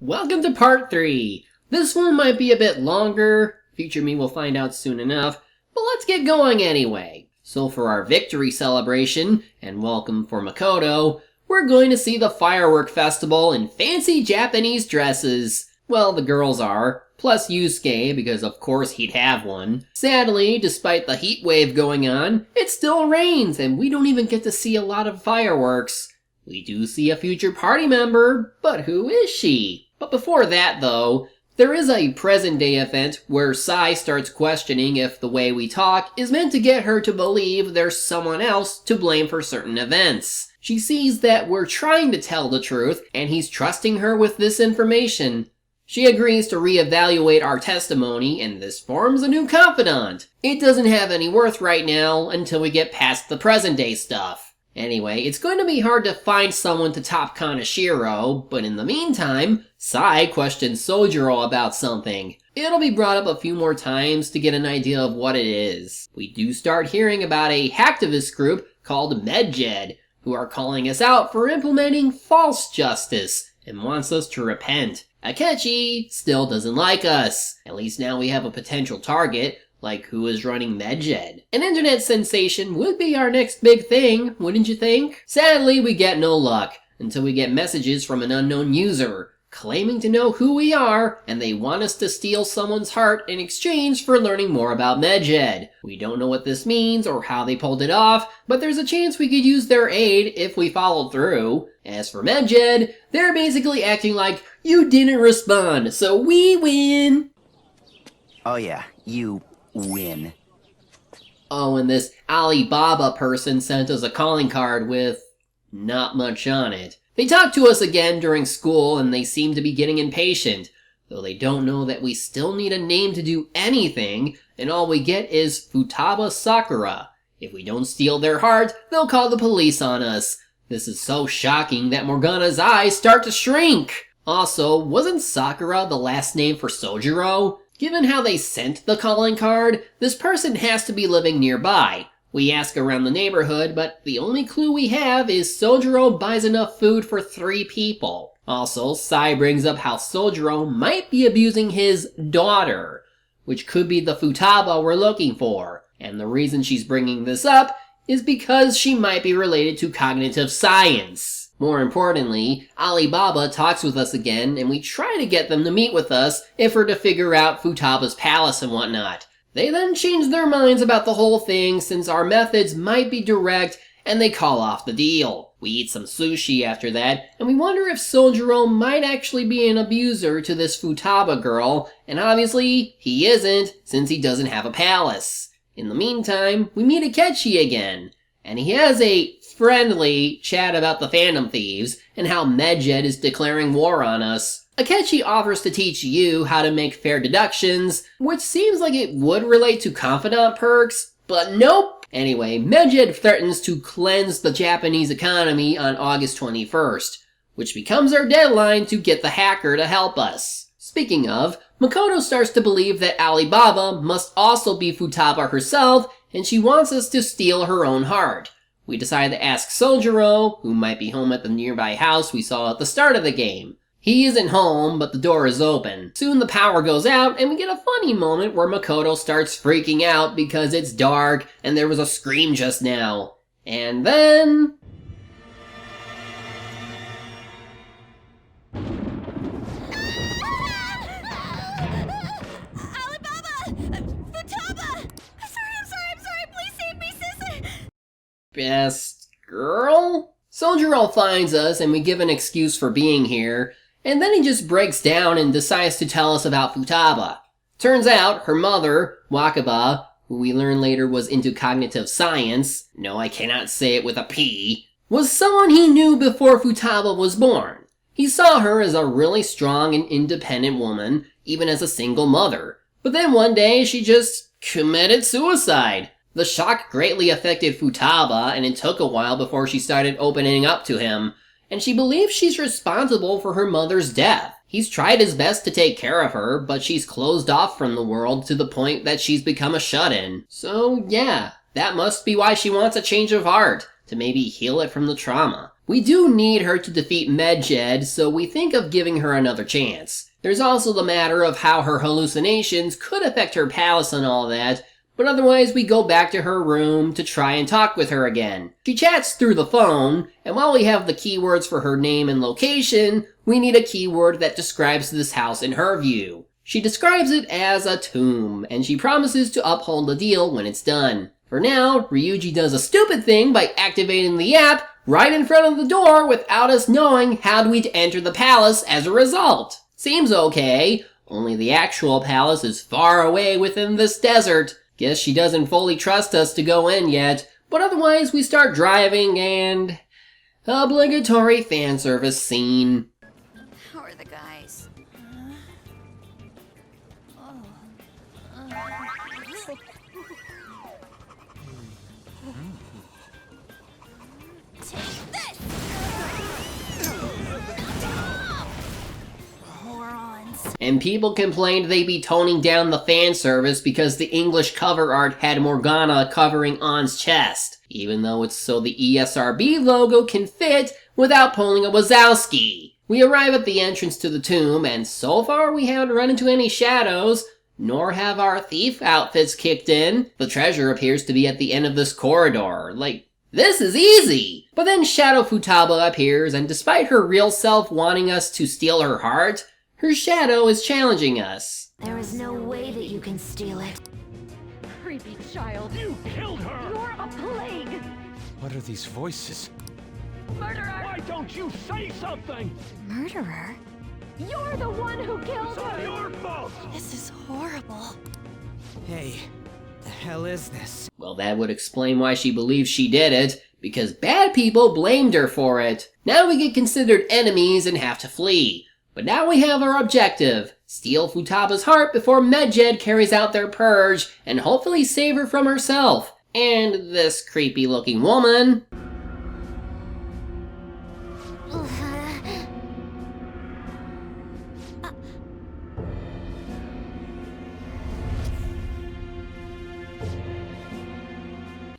Welcome to part 3. This one might be a bit longer, future me will find out soon enough, but let's get going anyway. So for our victory celebration, and welcome for Makoto, we're going to see the firework festival in fancy Japanese dresses. Well, the girls are, plus Yusuke, because of course he'd have one. Sadly, despite the heat wave going on, it still rains and we don't even get to see a lot of fireworks. We do see a future party member, but who is she? But before that though, there is a present-day event where Sai starts questioning if the way we talk is meant to get her to believe there's someone else to blame for certain events. She sees that we're trying to tell the truth, and he's trusting her with this information. She agrees to reevaluate our testimony, and this forms a new confidant. It doesn't have any worth right now until we get past the present-day stuff. Anyway, it's going to be hard to find someone to top Kaneshiro, but in the meantime, Sai questions Sojiro about something. It'll be brought up a few more times to get an idea of what it is. We do start hearing about a hacktivist group called Medjed, who are calling us out for implementing false justice, and wants us to repent. Akechi still doesn't like us. At least now we have a potential target. Like, who is running Medjed? An internet sensation would be our next big thing, wouldn't you think? Sadly, we get no luck, until we get messages from an unknown user, claiming to know who we are, and they want us to steal someone's heart in exchange for learning more about Medjed. We don't know what this means or how they pulled it off, but there's a chance we could use their aid if we followed through. As for Medjed, they're basically acting like, you didn't respond, so we win! Oh yeah, you win. Oh, and this Alibaba person sent us a calling card with not much on it. They talk to us again during school and they seem to be getting impatient, though they don't know that we still need a name to do anything, and all we get is Futaba Sakura. If we don't steal their heart, they'll call the police on us. This is so shocking that Morgana's eyes start to shrink. Also, wasn't Sakura the last name for Sojiro? Given how they sent the calling card, this person has to be living nearby. We ask around the neighborhood, but the only clue we have is Sojiro buys enough food for 3 people. Also, Sai brings up how Sojiro might be abusing his daughter, which could be the Futaba we're looking for. And the reason she's bringing this up is because she might be related to cognitive science. More importantly, Alibaba talks with us again, and we try to get them to meet with us if we're to figure out Futaba's palace and whatnot. They then change their minds about the whole thing since our methods might be direct, and they call off the deal. We eat some sushi after that, and we wonder if Sojiro might actually be an abuser to this Futaba girl, and obviously he isn't, since he doesn't have a palace. In the meantime, we meet Akechi again, and he has a friendly chat about the Phantom Thieves and how Medjed is declaring war on us. Akechi offers to teach you how to make fair deductions, which seems like it would relate to confidant perks, but nope! Anyway, Medjed threatens to cleanse the Japanese economy on August 21st, which becomes our deadline to get the hacker to help us. Speaking of, Makoto starts to believe that Alibaba must also be Futaba herself, and she wants us to steal her own heart. We decide to ask Sojiro, who might be home at the nearby house we saw at the start of the game. He isn't home, but the door is open. Soon the power goes out, and we get a funny moment where Makoto starts freaking out because it's dark and there was a scream just now. And then... Best girl? Sojiro finds us and we give an excuse for being here, and then he just breaks down and decides to tell us about Futaba. Turns out, her mother, Wakaba, who we learn later was into cognitive science, no I cannot say it with a P, was someone he knew before Futaba was born. He saw her as a really strong and independent woman, even as a single mother. But then one day she just committed suicide. The shock greatly affected Futaba, and it took a while before she started opening up to him, and she believes she's responsible for her mother's death. He's tried his best to take care of her, but she's closed off from the world to the point that she's become a shut-in. So yeah, that must be why she wants a change of heart, to maybe heal it from the trauma. We do need her to defeat Medjed, so we think of giving her another chance. There's also the matter of how her hallucinations could affect her palace and all that, but otherwise we go back to her room to try and talk with her again. She chats through the phone, and while we have the keywords for her name and location, we need a keyword that describes this house in her view. She describes it as a tomb, and she promises to uphold the deal when it's done. For now, Ryuji does a stupid thing by activating the app right in front of the door without us knowing how we'd enter the palace as a result. Seems okay, only the actual palace is far away within this desert. Guess she doesn't fully trust us to go in yet, but otherwise we start driving and... obligatory fan service scene. How are the guys? Take this! Morons. And people complained they'd be toning down the fan service because the English cover art had Morgana covering Ann's chest, even though it's so the ESRB logo can fit without pulling a Wazowski. We arrive at the entrance to the tomb, and so far we haven't run into any shadows, nor have our thief outfits kicked in. The treasure appears to be at the end of this corridor. Like, this is easy! But then Shadow Futaba appears, and despite her real self wanting us to steal her heart, her shadow is challenging us. There is no way that you can steal it. Creepy child. You killed her! You're a plague. What are these voices? Murderer. Why don't you say something? Murderer? You're the one who killed It's not her. your fault! This is horrible. Hey, the hell is this? Well, that would explain why she believes she did it, because bad people blamed her for it. Now we get considered enemies and have to flee. But now we have our objective. Steal Futaba's heart before Medjed carries out their purge, and hopefully save her from herself. And this creepy looking woman.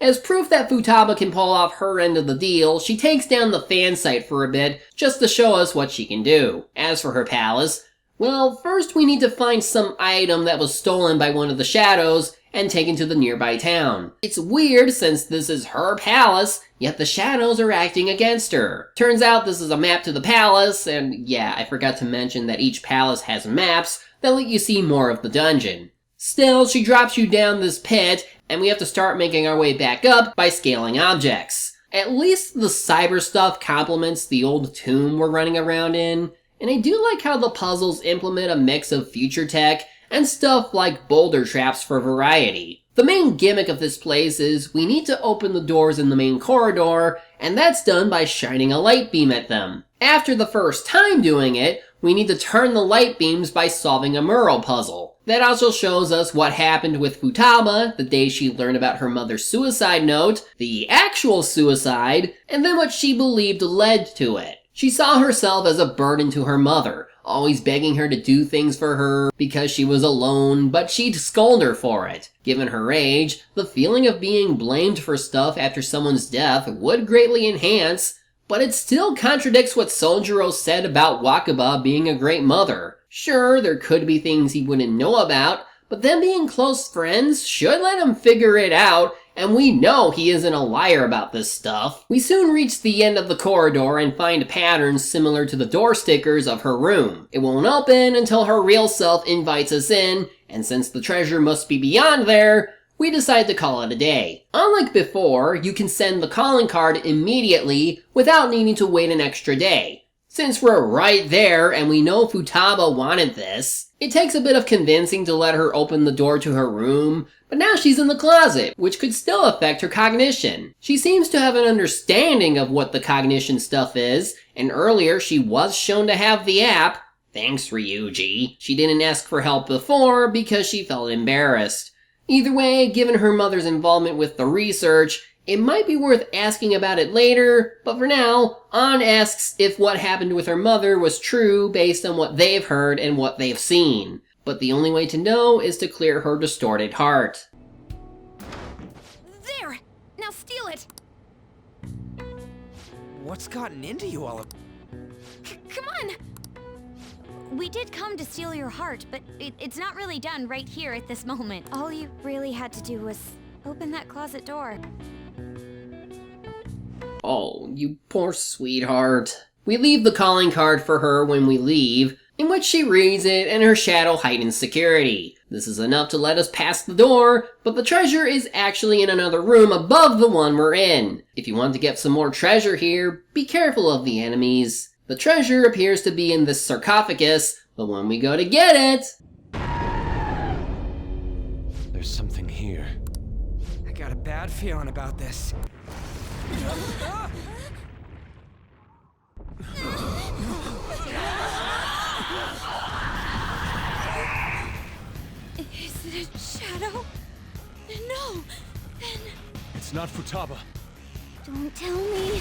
As proof that Futaba can pull off her end of the deal, she takes down the fan site for a bit, just to show us what she can do. As for her palace, well, first we need to find some item that was stolen by one of the shadows and taken to the nearby town. It's weird since this is her palace, yet the shadows are acting against her. Turns out this is a map to the palace, and yeah, I forgot to mention that each palace has maps that let you see more of the dungeon. Still, she drops you down this pit, and we have to start making our way back up by scaling objects. At least the cyber stuff complements the old tomb we're running around in, and I do like how the puzzles implement a mix of future tech and stuff like boulder traps for variety. The main gimmick of this place is we need to open the doors in the main corridor, and that's done by shining a light beam at them. After the first time doing it, we need to turn the light beams by solving a Muro puzzle. That also shows us what happened with Futaba the day she learned about her mother's suicide note, the actual suicide, and then what she believed led to it. She saw herself as a burden to her mother, always begging her to do things for her because she was alone, but she'd scold her for it. Given her age, the feeling of being blamed for stuff after someone's death would greatly enhance, but it still contradicts what Sojiro said about Wakaba being a great mother. Sure, there could be things he wouldn't know about, but them being close friends should let him figure it out, and we know he isn't a liar about this stuff. We soon reach the end of the corridor and find patterns similar to the door stickers of her room. It won't open until her real self invites us in, and since the treasure must be beyond there, we decide to call it a day. Unlike before, you can send the calling card immediately without needing to wait an extra day. Since we're right there and we know Futaba wanted this, it takes a bit of convincing to let her open the door to her room, but now she's in the closet, which could still affect her cognition. She seems to have an understanding of what the cognition stuff is, and earlier she was shown to have the app. Thanks, Ryuji. She didn't ask for help before because she felt embarrassed. Either way, given her mother's involvement with the research, it might be worth asking about it later, but for now, Ann asks if what happened with her mother was true based on what they've heard and what they've seen. But the only way to know is to clear her distorted heart. There! Now steal it! What's gotten into you all? Come on! We did come to steal your heart, but it's not really done right here at this moment. All you really had to do was open that closet door. Oh, you poor sweetheart. We leave the calling card for her when we leave, in which she reads it and her shadow heightens security. This is enough to let us pass the door, but the treasure is actually in another room above the one we're in. If you want to get some more treasure here, be careful of the enemies. The treasure appears to be in this sarcophagus, but when we go to get it... There's something here. I got a bad feeling about this. Is it a shadow? No! Then It's not Futaba. don't tell me.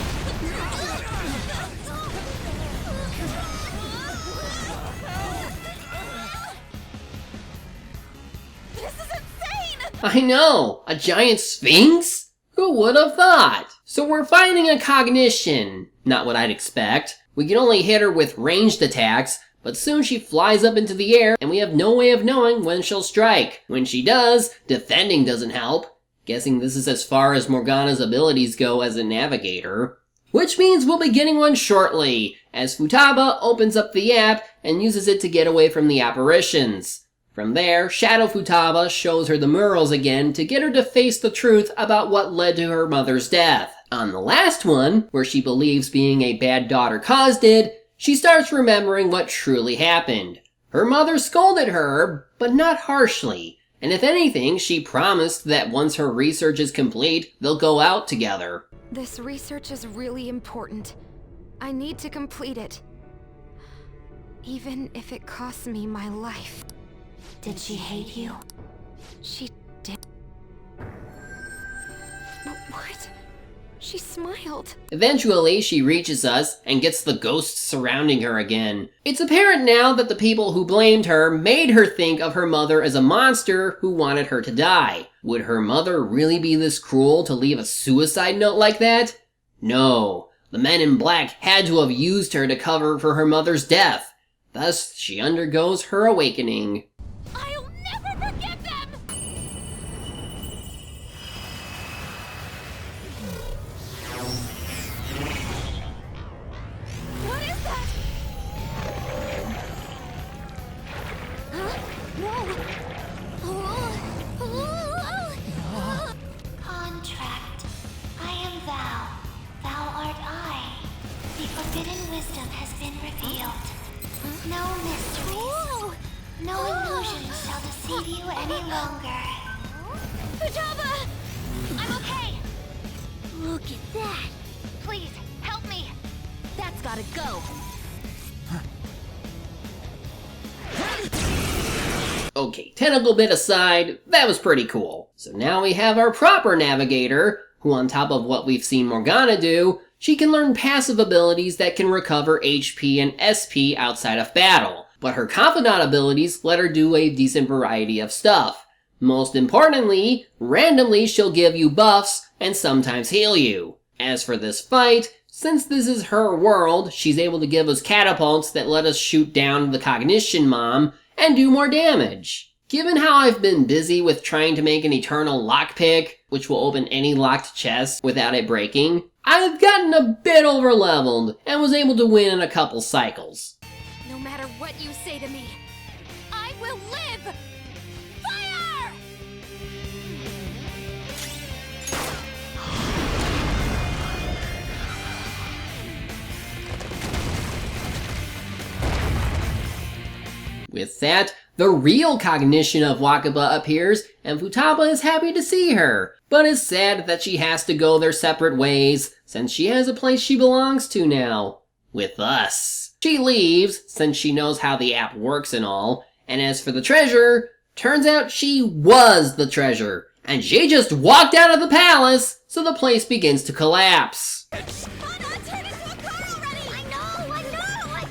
This is insane! I know! A giant sphinx? Who would have thought? So we're fighting a cognition. Not what I'd expect. We can only hit her with ranged attacks, but soon she flies up into the air and we have no way of knowing when she'll strike. When she does, defending doesn't help. Guessing this is as far as Morgana's abilities go as a navigator. Which means we'll be getting one shortly, as Futaba opens up the app and uses it to get away from the apparitions. From there, Shadow Futaba shows her the murals again to get her to face the truth about what led to her mother's death. On the last one, where she believes being a bad daughter caused it, she starts remembering what truly happened. Her mother scolded her, but not harshly. And if anything, she promised that once her research is complete, they'll go out together. This research is really important. I need to complete it. Even if it costs me my life. Did she hate you? She did. What? She smiled. Eventually, she reaches us and gets the ghosts surrounding her again. It's apparent now that the people who blamed her made her think of her mother as a monster who wanted her to die. Would her mother really be this cruel to leave a suicide note like that? No. The men in black had to have used her to cover for her mother's death. Thus, she undergoes her awakening. I'll never forgive them! What is that? Huh? No. Contract. I am thou. Thou art I. The forbidden wisdom has been revealed. No mysteries. No illusions shall deceive you any longer. Futaba! I'm okay! Look at that! Please, help me! That's gotta go! Okay, tentacle bit aside, that was pretty cool. So now we have our proper navigator, who on top of what we've seen Morgana do, she can learn passive abilities that can recover HP and SP outside of battle. But her confidant abilities let her do a decent variety of stuff. Most importantly, randomly she'll give you buffs and sometimes heal you. As for this fight, since this is her world, she's able to give us catapults that let us shoot down the Cognition Mom and do more damage. Given how I've been busy with trying to make an eternal lockpick, which will open any locked chest without it breaking, I've gotten a bit overleveled and was able to win in a couple cycles. No matter what you say to me, I will live! Fire! With that, the real cognition of Wakaba appears, and Futaba is happy to see her, but is sad that she has to go their separate ways, since she has a place she belongs to now. With us. She leaves, since she knows how the app works and all, and as for the treasure, turns out she was the treasure, and she just walked out of the palace, so the place begins to collapse. Turn into a car already! I know!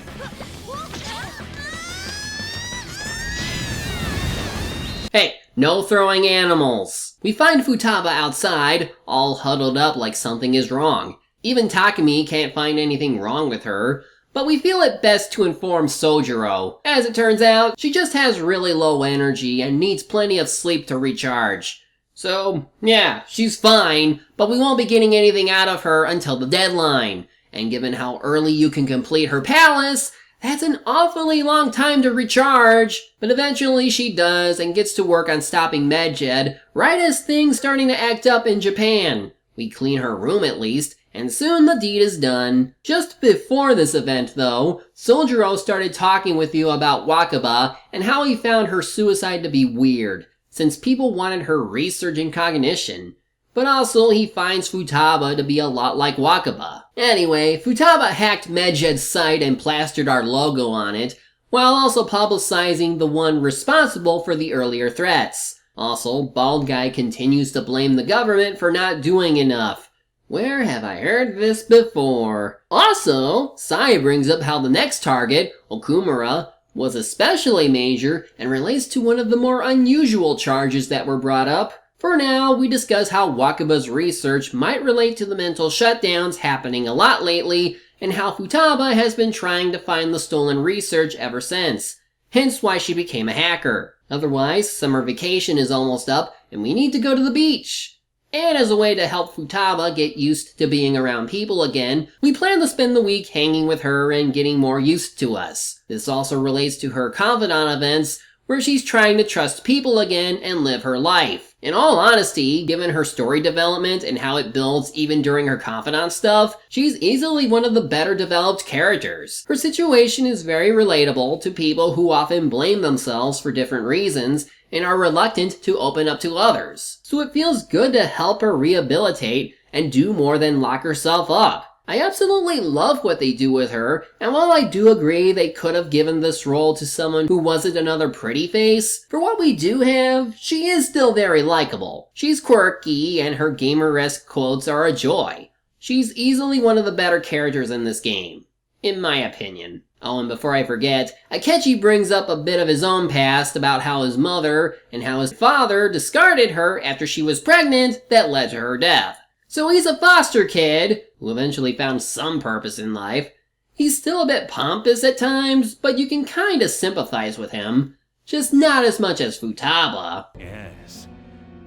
Hey, no throwing animals. We find Futaba outside, all huddled up like something is wrong. Even Takumi can't find anything wrong with her, but we feel it best to inform Sojiro. As it turns out, she just has really low energy and needs plenty of sleep to recharge. So, yeah, she's fine, but we won't be getting anything out of her until the deadline. And given how early you can complete her palace, that's an awfully long time to recharge. But eventually she does and gets to work on stopping Medjed right as things starting to act up in Japan. We clean her room at least, and soon the deed is done. Just before this event though, Sojiro started talking with you about Wakaba and how he found her suicide to be weird, since people wanted her research and cognition. But also he finds Futaba to be a lot like Wakaba. Anyway, Futaba hacked Medjed's site and plastered our logo on it, while also publicizing the one responsible for the earlier threats. Also, Bald Guy continues to blame the government for not doing enough. Where have I heard this before? Also, Sai brings up how the next target, Okumura, was especially major and relates to one of the more unusual charges that were brought up. For now, we discuss how Wakaba's research might relate to the mental shutdowns happening a lot lately, and how Futaba has been trying to find the stolen research ever since. Hence why she became a hacker. Otherwise, summer vacation is almost up, and we need to go to the beach. And as a way to help Futaba get used to being around people again, we plan to spend the week hanging with her and getting more used to us. This also relates to her confidant events, where she's trying to trust people again and live her life. In all honesty, given her story development and how it builds even during her confidant stuff, she's easily one of the better developed characters. Her situation is very relatable to people who often blame themselves for different reasons and are reluctant to open up to others. So it feels good to help her rehabilitate and do more than lock herself up. I absolutely love what they do with her, and while I do agree they could have given this role to someone who wasn't another pretty face, for what we do have, she is still very likable. She's quirky, and her gamer-esque quotes are a joy. She's easily one of the better characters in this game, in my opinion. Oh, and before I forget, Akechi brings up a bit of his own past about how his mother and how his father discarded her after she was pregnant that led to her death. So he's a foster kid, who eventually found some purpose in life. He's still a bit pompous at times, but you can kinda sympathize with him. Just not as much as Futaba. Yes.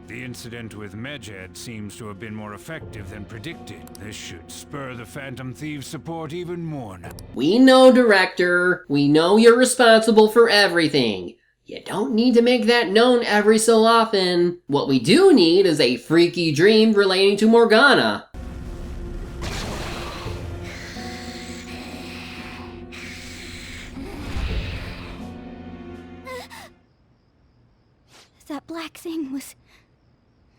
The incident with Medjed seems to have been more effective than predicted. This should spur the Phantom Thieves' support even more now. We know, Director. We know you're responsible for everything. You don't need to make that known every so often. What we do need is a freaky dream relating to Morgana. That black thing was...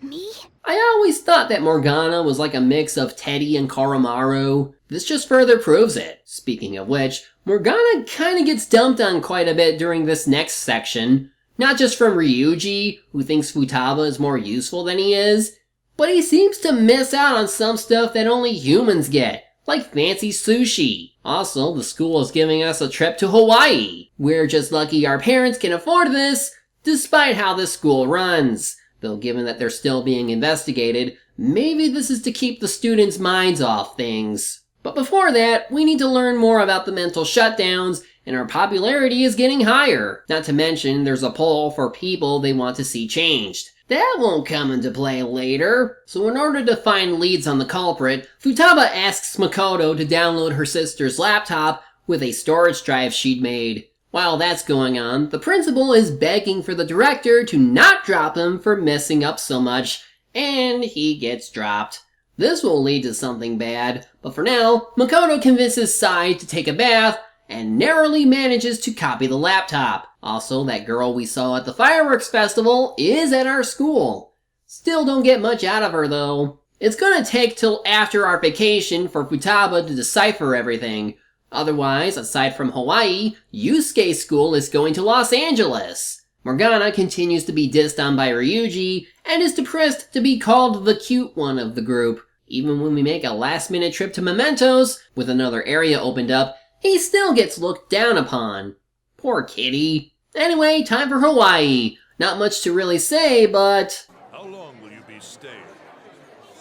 me? I always thought that Morgana was like a mix of Teddy and Koromaru. This just further proves it. Speaking of which, Morgana kinda gets dumped on quite a bit during this next section. Not just from Ryuji, who thinks Futaba is more useful than he is, but he seems to miss out on some stuff that only humans get, like fancy sushi. Also, the school is giving us a trip to Hawaii. We're just lucky our parents can afford this, despite how this school runs. Though given that they're still being investigated, maybe this is to keep the students' minds off things. But before that, we need to learn more about the mental shutdowns, and our popularity is getting higher. Not to mention, there's a poll for people they want to see changed. That won't come into play later. So in order to find leads on the culprit, Futaba asks Makoto to download her sister's laptop with a storage drive she'd made. While that's going on, the principal is begging for the director to not drop him for messing up so much, and he gets dropped. This will lead to something bad, but for now, Makoto convinces Sai to take a bath and narrowly manages to copy the laptop. Also, that girl we saw at the fireworks festival is at our school. Still don't get much out of her though. It's gonna take till after our vacation for Futaba to decipher everything. Otherwise, aside from Hawaii, Yusuke's school is going to Los Angeles. Morgana continues to be dissed on by Ryuji, and is depressed to be called the cute one of the group. Even when we make a last-minute trip to Mementos, with another area opened up, he still gets looked down upon. Poor kitty. Anyway, time for Hawaii. Not much to really say, but... How long will you be staying?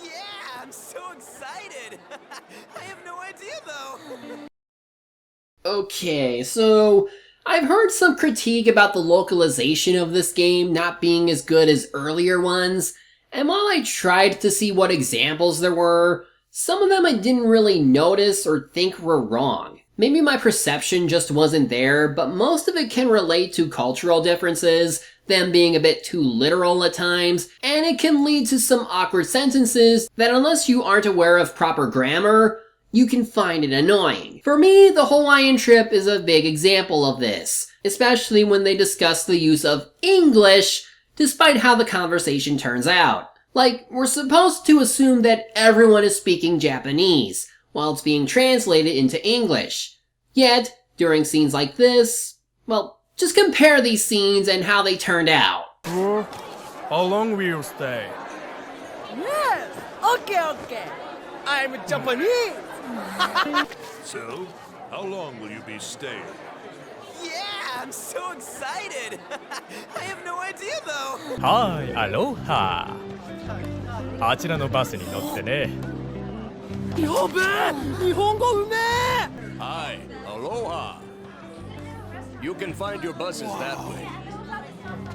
Yeah, I'm so excited! Okay, so I've heard some critique about the localization of this game not being as good as earlier ones, and while I tried to see what examples there were, some of them I didn't really notice or think were wrong. Maybe my perception just wasn't there, but most of it can relate to cultural differences, them being a bit too literal at times, and it can lead to some awkward sentences that unless you aren't aware of proper grammar, you can find it annoying. For me, the Hawaiian trip is a big example of this, especially when they discuss the use of English, despite how the conversation turns out. Like, we're supposed to assume that everyone is speaking Japanese, while it's being translated into English. Yet, during scenes like this, well, just compare these scenes and how they turned out. How long will you stay? Yes! Okay. I'm Japanese! So, how long will you be staying? Yeah, I'm so excited! I have no idea though! Hi, aloha! あちらのバスに乗ってね。やべえ！日本語うめえ！ Hi, aloha. You can find your buses that way.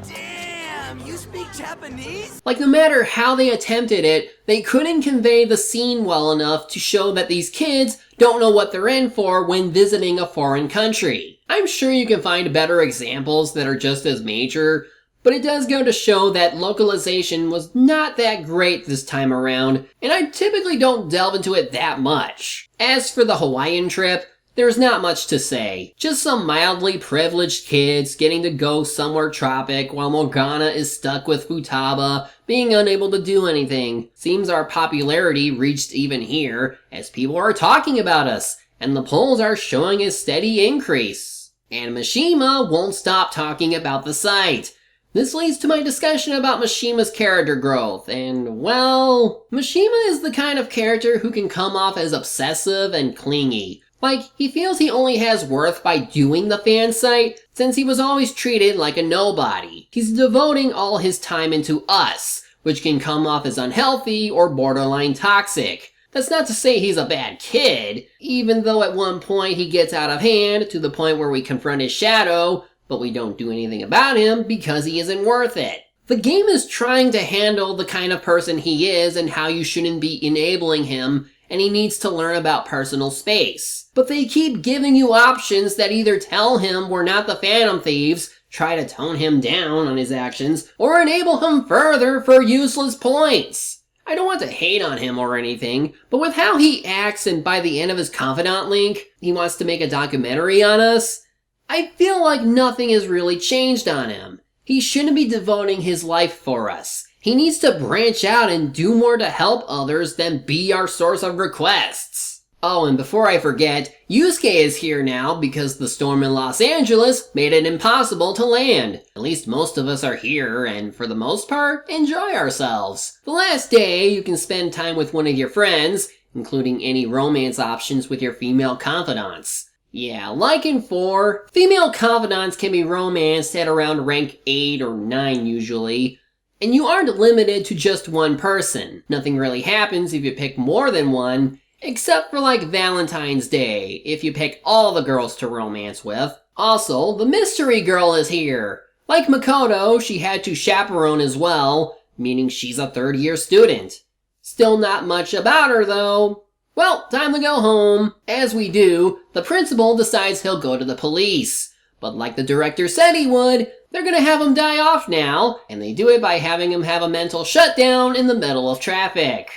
Damn, you speak Japanese? Like, no matter how they attempted it, they couldn't convey the scene well enough to show that these kids don't know what they're in for when visiting a foreign country. I'm sure you can find better examples that are just as major, but it does go to show that localization was not that great this time around, and I typically don't delve into it that much. As for the Hawaiian trip, there's not much to say. Just some mildly privileged kids getting to go somewhere tropic while Morgana is stuck with Futaba, being unable to do anything. Seems our popularity reached even here, as people are talking about us, and the polls are showing a steady increase. And Mishima won't stop talking about the site. This leads to my discussion about Mishima's character growth, and well, Mishima is the kind of character who can come off as obsessive and clingy. Like, he feels he only has worth by doing the fan site, since he was always treated like a nobody. He's devoting all his time into us, which can come off as unhealthy or borderline toxic. That's not to say he's a bad kid, even though at one point he gets out of hand to the point where we confront his shadow, but we don't do anything about him because he isn't worth it. The game is trying to handle the kind of person he is and how you shouldn't be enabling him, and he needs to learn about personal space. But they keep giving you options that either tell him we're not the Phantom Thieves, try to tone him down on his actions, or enable him further for useless points. I don't want to hate on him or anything, but with how he acts and by the end of his confidant link, he wants to make a documentary on us, I feel like nothing has really changed on him. He shouldn't be devoting his life for us. He needs to branch out and do more to help others than be our source of requests. Oh, and before I forget, Yusuke is here now because the storm in Los Angeles made it impossible to land. At least most of us are here and, for the most part, enjoy ourselves. The last day, you can spend time with one of your friends, including any romance options with your female confidants. Yeah, like in 4, female confidants can be romanced at around rank 8 or 9 usually, and you aren't limited to just one person. Nothing really happens if you pick more than one, except for like Valentine's Day, if you pick all the girls to romance with. Also, the mystery girl is here. Like Makoto, she had to chaperone as well, meaning she's a third-year student. Still not much about her though. Well, time to go home. As we do, the principal decides he'll go to the police. But like the director said he would, they're gonna have him die off now, and they do it by having him have a mental shutdown in the middle of traffic.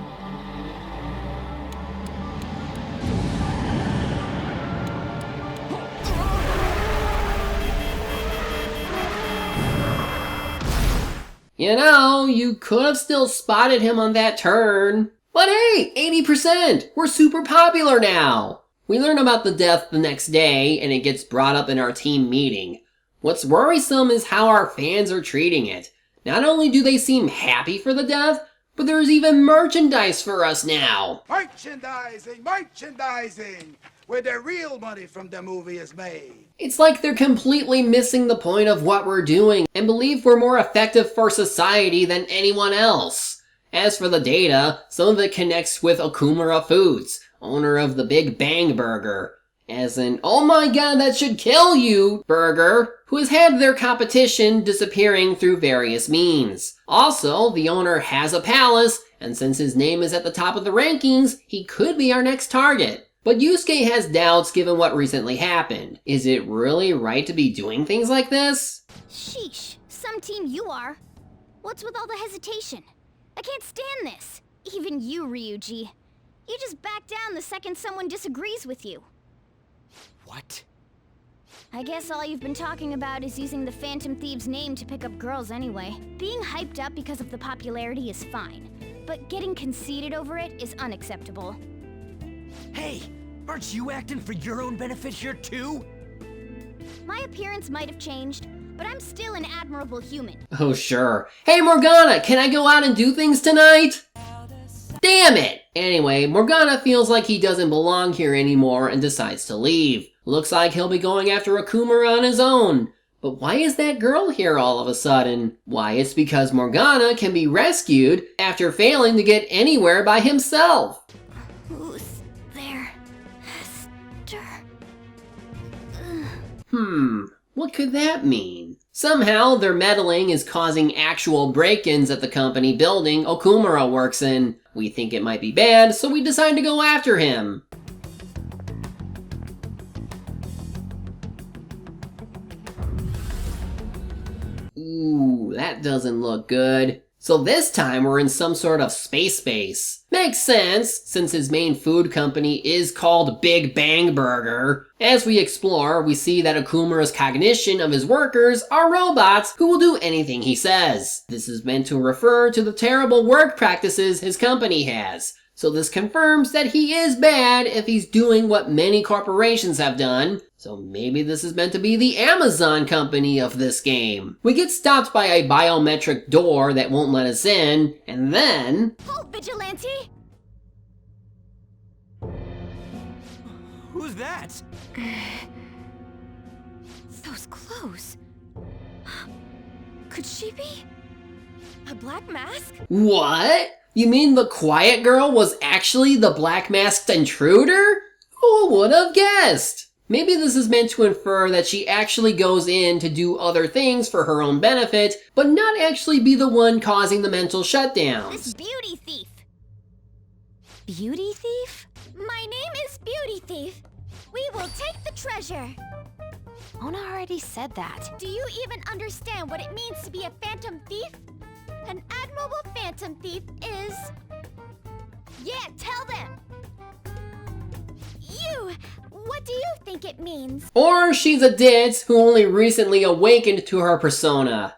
You know, you could have still spotted him on that turn. But hey, 80%! We're super popular now! We learn about the death the next day, and it gets brought up in our team meeting. What's worrisome is how our fans are treating it. Not only do they seem happy for the death, but there's even merchandise for us now! Merchandising! Where the real money from the movie is made. It's like they're completely missing the point of what we're doing, and believe we're more effective for society than anyone else. As for the data, some of it connects with Okumura foods. owner of the Big Bang Burger. As in, oh my god, that should kill you, burger, who has had their competition disappearing through various means. Also, the owner has a palace, and since his name is at the top of the rankings, he could be our next target. But Yusuke has doubts given what recently happened. Is it really right to be doing things like this? Sheesh, some team you are. What's with all the hesitation? I can't stand this. Even you, Ryuji. You just back down the second someone disagrees with you. What? I guess all you've been talking about is using the Phantom Thief's name to pick up girls anyway. Being hyped up because of the popularity is fine, but getting conceited over it is unacceptable. Hey, aren't you acting for your own benefit here too? My appearance might have changed, but I'm still an admirable human. Oh sure. Hey Morgana, can I go out and do things tonight? Damn it! Anyway, Morgana feels like he doesn't belong here anymore and decides to leave. Looks like he'll be going after Okumura on his own. But why is that girl here all of a sudden? Why, it's because Morgana can be rescued after failing to get anywhere by himself. Who's there, Esther? What could that mean? Somehow their meddling is causing actual break-ins at the company building Okumura works in. We think it might be bad, so we decide to go after him. Ooh, that doesn't look good. So this time we're in some sort of space base. Makes sense, since his main food company is called Big Bang Burger. As we explore, we see that Okumura's cognition of his workers are robots who will do anything he says. This is meant to refer to the terrible work practices his company has. So this confirms that he is bad if he's doing what many corporations have done. So maybe this is meant to be the Amazon company of this game. We get stopped by a biometric door that won't let us in, and then... Halt, Vigilante! Who's that? Those clothes. Could she be a black mask? What? You mean the quiet girl was actually the black-masked intruder? Who would have guessed? Maybe this is meant to infer that she actually goes in to do other things for her own benefit, but not actually be the one causing the mental shutdowns. This beauty thief. Beauty thief? My name is Beauty Thief. We will take the treasure. Ona already said that. Do you even understand what it means to be a phantom thief? An admirable phantom thief is... Yeah, tell them! You! What do you think it means? Or she's a ditz who only recently awakened to her persona.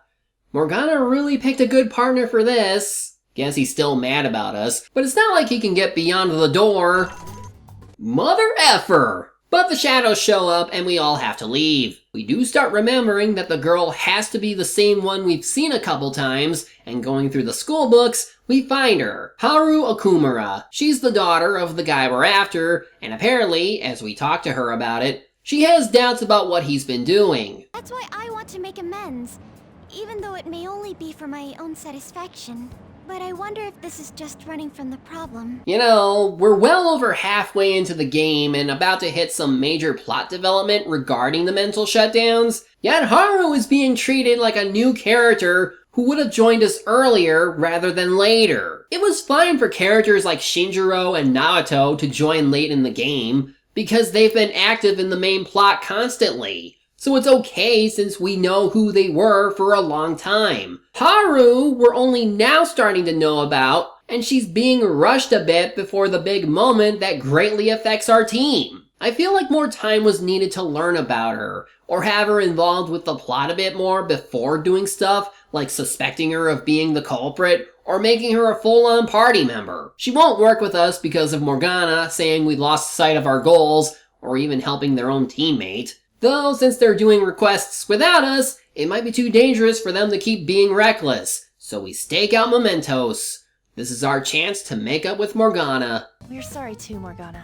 Morgana really picked a good partner for this. Guess he's still mad about us, but it's not like he can get beyond the door. Mother effer! But the shadows show up and we all have to leave. We do start remembering that the girl has to be the same one we've seen a couple times, and going through the school books, we find her. Haru Okumura. She's the daughter of the guy we're after, and apparently, as we talk to her about it, she has doubts about what he's been doing. That's why I want to make amends, even though it may only be for my own satisfaction. But I wonder if this is just running from the problem. You know, we're well over halfway into the game and about to hit some major plot development regarding the mental shutdowns, yet Haru is being treated like a new character who would have joined us earlier rather than later. It was fine for characters like Shinjiro and Naoto to join late in the game, because they've been active in the main plot constantly. So it's okay since we know who they were for a long time. Haru, we're only now starting to know about, and she's being rushed a bit before the big moment that greatly affects our team. I feel like more time was needed to learn about her, or have her involved with the plot a bit more before doing stuff like suspecting her of being the culprit, or making her a full-on party member. She won't work with us because of Morgana saying we lost sight of our goals, or even helping their own teammate. Though, since they're doing requests without us, it might be too dangerous for them to keep being reckless. So we stake out mementos. This is our chance to make up with Morgana. We're sorry too, Morgana.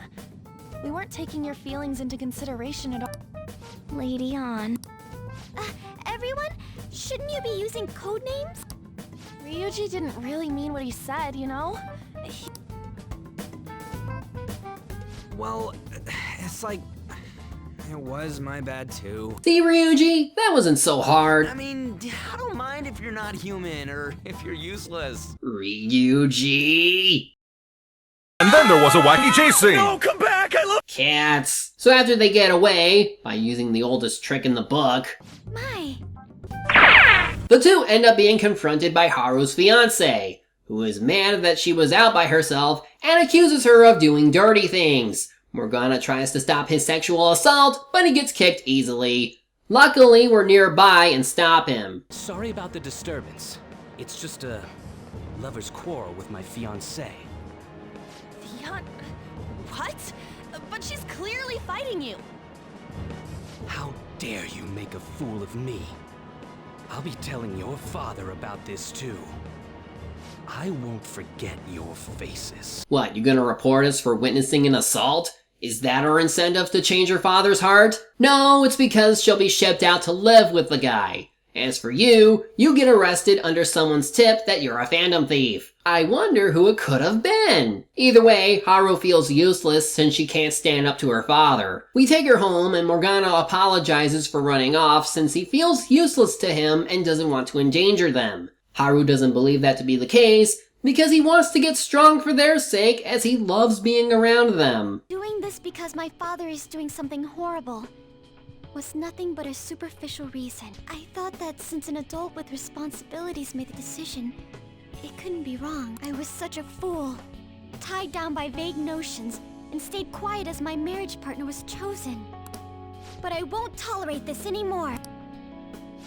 We weren't taking your feelings into consideration at all. Lady on. Everyone, shouldn't you be using code names? Ryuji didn't really mean what he said, you know? Well, it's like... It was my bad too. See, Ryuji? That wasn't so hard. I mean, I don't mind if you're not human or if you're useless. Ryuji! And then there was a wacky chase scene! No, come back! I love Cats! So after they get away, by using the oldest trick in the book, the two end up being confronted by Haru's fiancé, who is mad that she was out by herself and accuses her of doing dirty things. Morgana tries to stop his sexual assault, but he gets kicked easily. Luckily, we're nearby and stop him. Sorry about the disturbance. It's just a lover's quarrel with my fiancé. What? But she's clearly fighting you. How dare you make a fool of me? I'll be telling your father about this too. I won't forget your faces. What, you gonna report us for witnessing an assault? Is that our incentive to change her father's heart? No, it's because she'll be shipped out to live with the guy. As for you, you get arrested under someone's tip that you're a phantom thief. I wonder who it could have been. Either way, Haru feels useless since she can't stand up to her father. We take her home and Morgana apologizes for running off since he feels useless to him and doesn't want to endanger them. Haru doesn't believe that to be the case because he wants to get strong for their sake as he loves being around them. Doing this because my father is doing something horrible was nothing but a superficial reason. I thought that since an adult with responsibilities made the decision, it couldn't be wrong. I was such a fool, tied down by vague notions, and stayed quiet as my marriage partner was chosen. But I won't tolerate this anymore.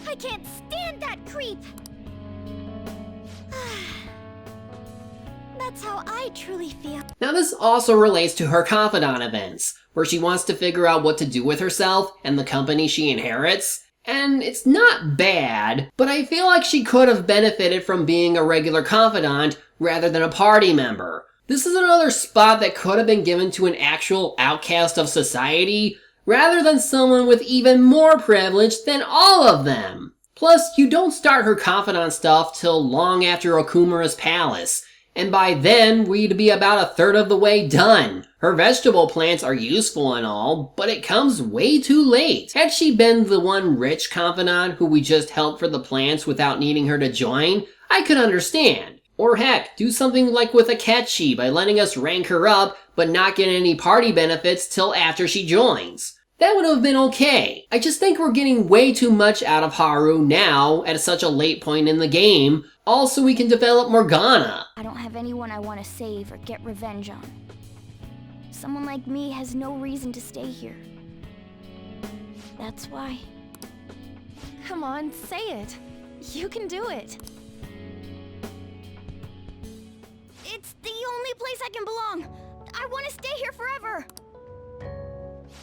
I can't stand that creep! That's how I truly feel. Now this also relates to her confidant events, where she wants to figure out what to do with herself and the company she inherits. And it's not bad, but I feel like she could have benefited from being a regular confidant rather than a party member. This is another spot that could have been given to an actual outcast of society, rather than someone with even more privilege than all of them. Plus, you don't start her confidant stuff till long after Okumura's palace, and by then we'd be about a third of the way done. Her vegetable plants are useful and all, but it comes way too late. Had she been the one rich confidant who we just helped for the plants without needing her to join, I could understand. Or heck, do something like with Akechi by letting us rank her up, but not get any party benefits till after she joins. That would have been okay. I just think we're getting way too much out of Haru now at such a late point in the game. Also, we can develop Morgana. I don't have anyone I want to save or get revenge on. Someone like me has no reason to stay here. That's why. Come on, say it. You can do it. It's the only place I can belong. I want to stay here forever.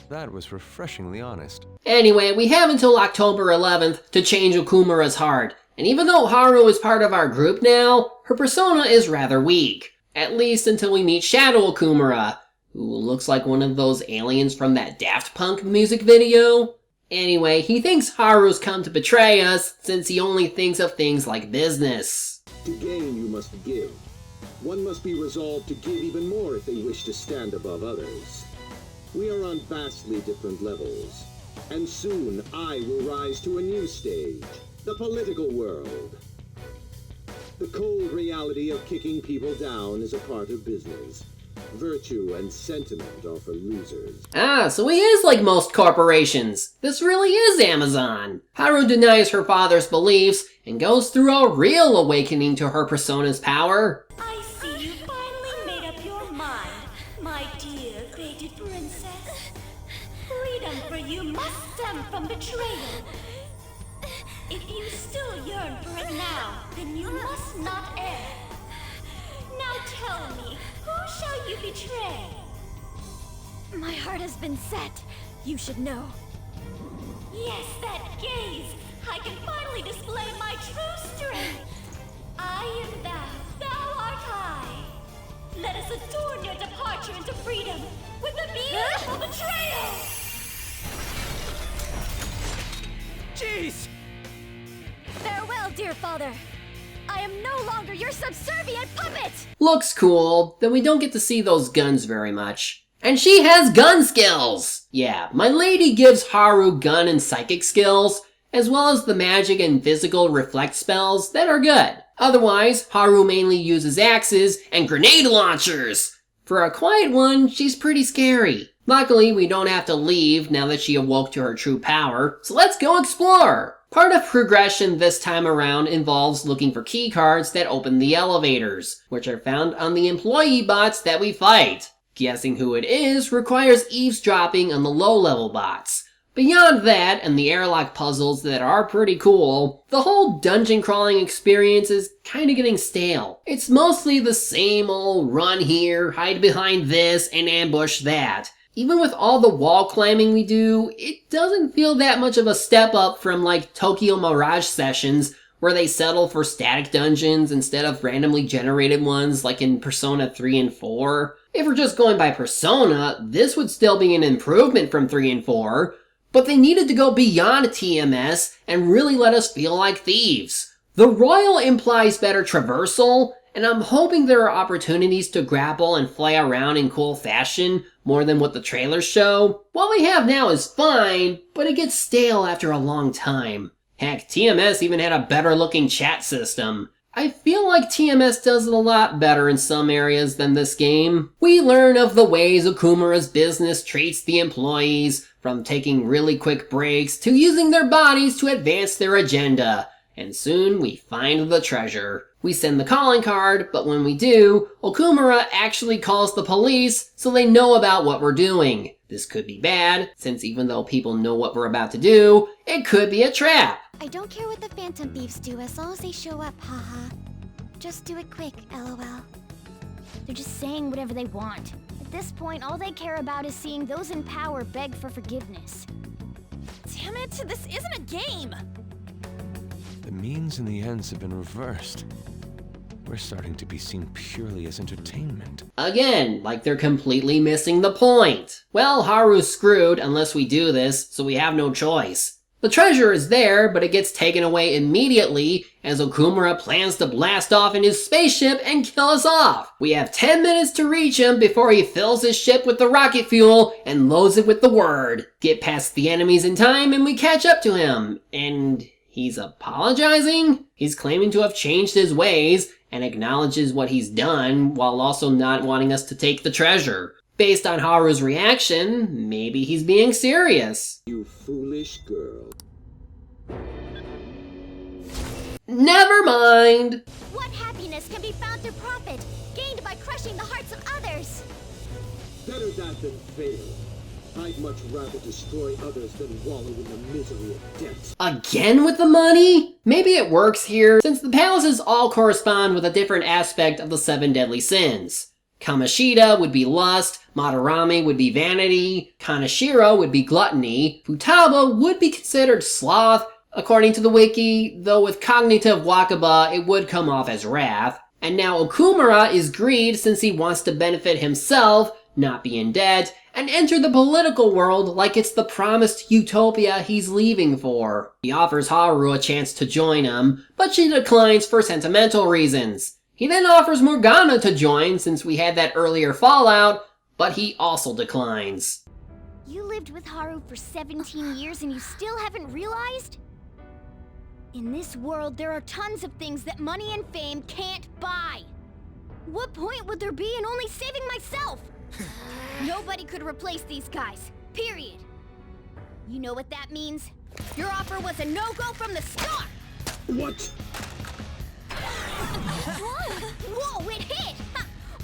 That was refreshingly honest. Anyway, we have until October 11th to change Okumura's heart. And even though Haru is part of our group now, her persona is rather weak. At least until we meet Shadow Okumura, who looks like one of those aliens from that Daft Punk music video. Anyway, he thinks Haru's come to betray us since he only thinks of things like business. To gain, you must give. One must be resolved to give even more if they wish to stand above others. We are on vastly different levels, and soon I will rise to a new stage, the political world. The cold reality of kicking people down is a part of business. Virtue and sentiment are for losers. Ah, so he is like most corporations. This really is Amazon. Haru denies her father's beliefs and goes through a real awakening to her persona's power. I see you finally made up your mind, my dear fated princess. Freedom for you must stem from betrayal. If you still yearn for it now, then you must not err. Now tell me, who shall you betray? My heart has been set. You should know. Yes, that gaze! I can finally display my true strength! I am thou, thou art I! Let us adorn your departure into freedom with a beautiful betrayal! Jeez! Farewell, dear father. I am no longer your subservient puppet! Looks cool, though we don't get to see those guns very much. And she has gun skills! Yeah, my lady gives Haru gun and psychic skills, as well as the magic and physical reflect spells that are good. Otherwise, Haru mainly uses axes and grenade launchers. For a quiet one, she's pretty scary. Luckily, we don't have to leave now that she awoke to her true power, so let's go explore! Part of progression this time around involves looking for key cards that open the elevators, which are found on the employee bots that we fight. Guessing who it is requires eavesdropping on the low-level bots. Beyond that, and the airlock puzzles that are pretty cool, the whole dungeon crawling experience is kinda getting stale. It's mostly the same old run here, hide behind this, and ambush that. Even with all the wall climbing we do, it doesn't feel that much of a step up from like Tokyo Mirage sessions, where they settle for static dungeons instead of randomly generated ones like in Persona 3 and 4. If we're just going by Persona, this would still be an improvement from 3 and 4, but they needed to go beyond TMS and really let us feel like thieves. The Royal implies better traversal, and I'm hoping there are opportunities to grapple and fly around in cool fashion more than what the trailers show. What we have now is fine, but it gets stale after a long time. Heck, TMS even had a better looking chat system. I feel like TMS does it a lot better in some areas than this game. We learn of the ways Okumura's business treats the employees, from taking really quick breaks to using their bodies to advance their agenda. And soon we find the treasure. We send the calling card, but when we do, Okumura actually calls the police so they know about what we're doing. This could be bad, since even though people know what we're about to do, it could be a trap. I don't care what the Phantom Thieves do as long as they show up, haha. Just do it quick, lol. They're just saying whatever they want. At this point, all they care about is seeing those in power beg for forgiveness. Damn it, this isn't a game! The means and the ends have been reversed. We're starting to be seen purely as entertainment. Again, like they're completely missing the point. Well, Haru's screwed unless we do this, so we have no choice. The treasure is there, but it gets taken away immediately as Okumura plans to blast off in his spaceship and kill us off. We have 10 minutes to reach him before he fills his ship with the rocket fuel and loads it with the word. Get past the enemies in time and we catch up to him. And he's apologizing? He's claiming to have changed his ways and acknowledges what he's done while also not wanting us to take the treasure. Based on Haru's reaction, maybe he's being serious. You foolish girl. Never mind! What happiness can be found through profit, gained by crushing the hearts of others? Better that than fail. I'd much rather destroy others than wallow in the misery of debt. Again with the money? Maybe it works here, since the palaces all correspond with a different aspect of the 7 deadly sins. Kamoshida would be lust, Madarame would be vanity, Kaneshiro would be gluttony, Futaba would be considered sloth, according to the wiki, though with cognitive wakaba it would come off as wrath. And now Okumura is greed since he wants to benefit himself, not be in debt, and enter the political world like it's the promised utopia he's leaving for. He offers Haru a chance to join him, but she declines for sentimental reasons. He then offers Morgana to join since we had that earlier fallout, but he also declines. You lived with Haru for 17 years and you still haven't realized? In this world, there are tons of things that money and fame can't buy. What point would there be in only saving myself? Nobody could replace these guys, period. You know what that means? Your offer was a no-go from the start! What? Whoa, it hit!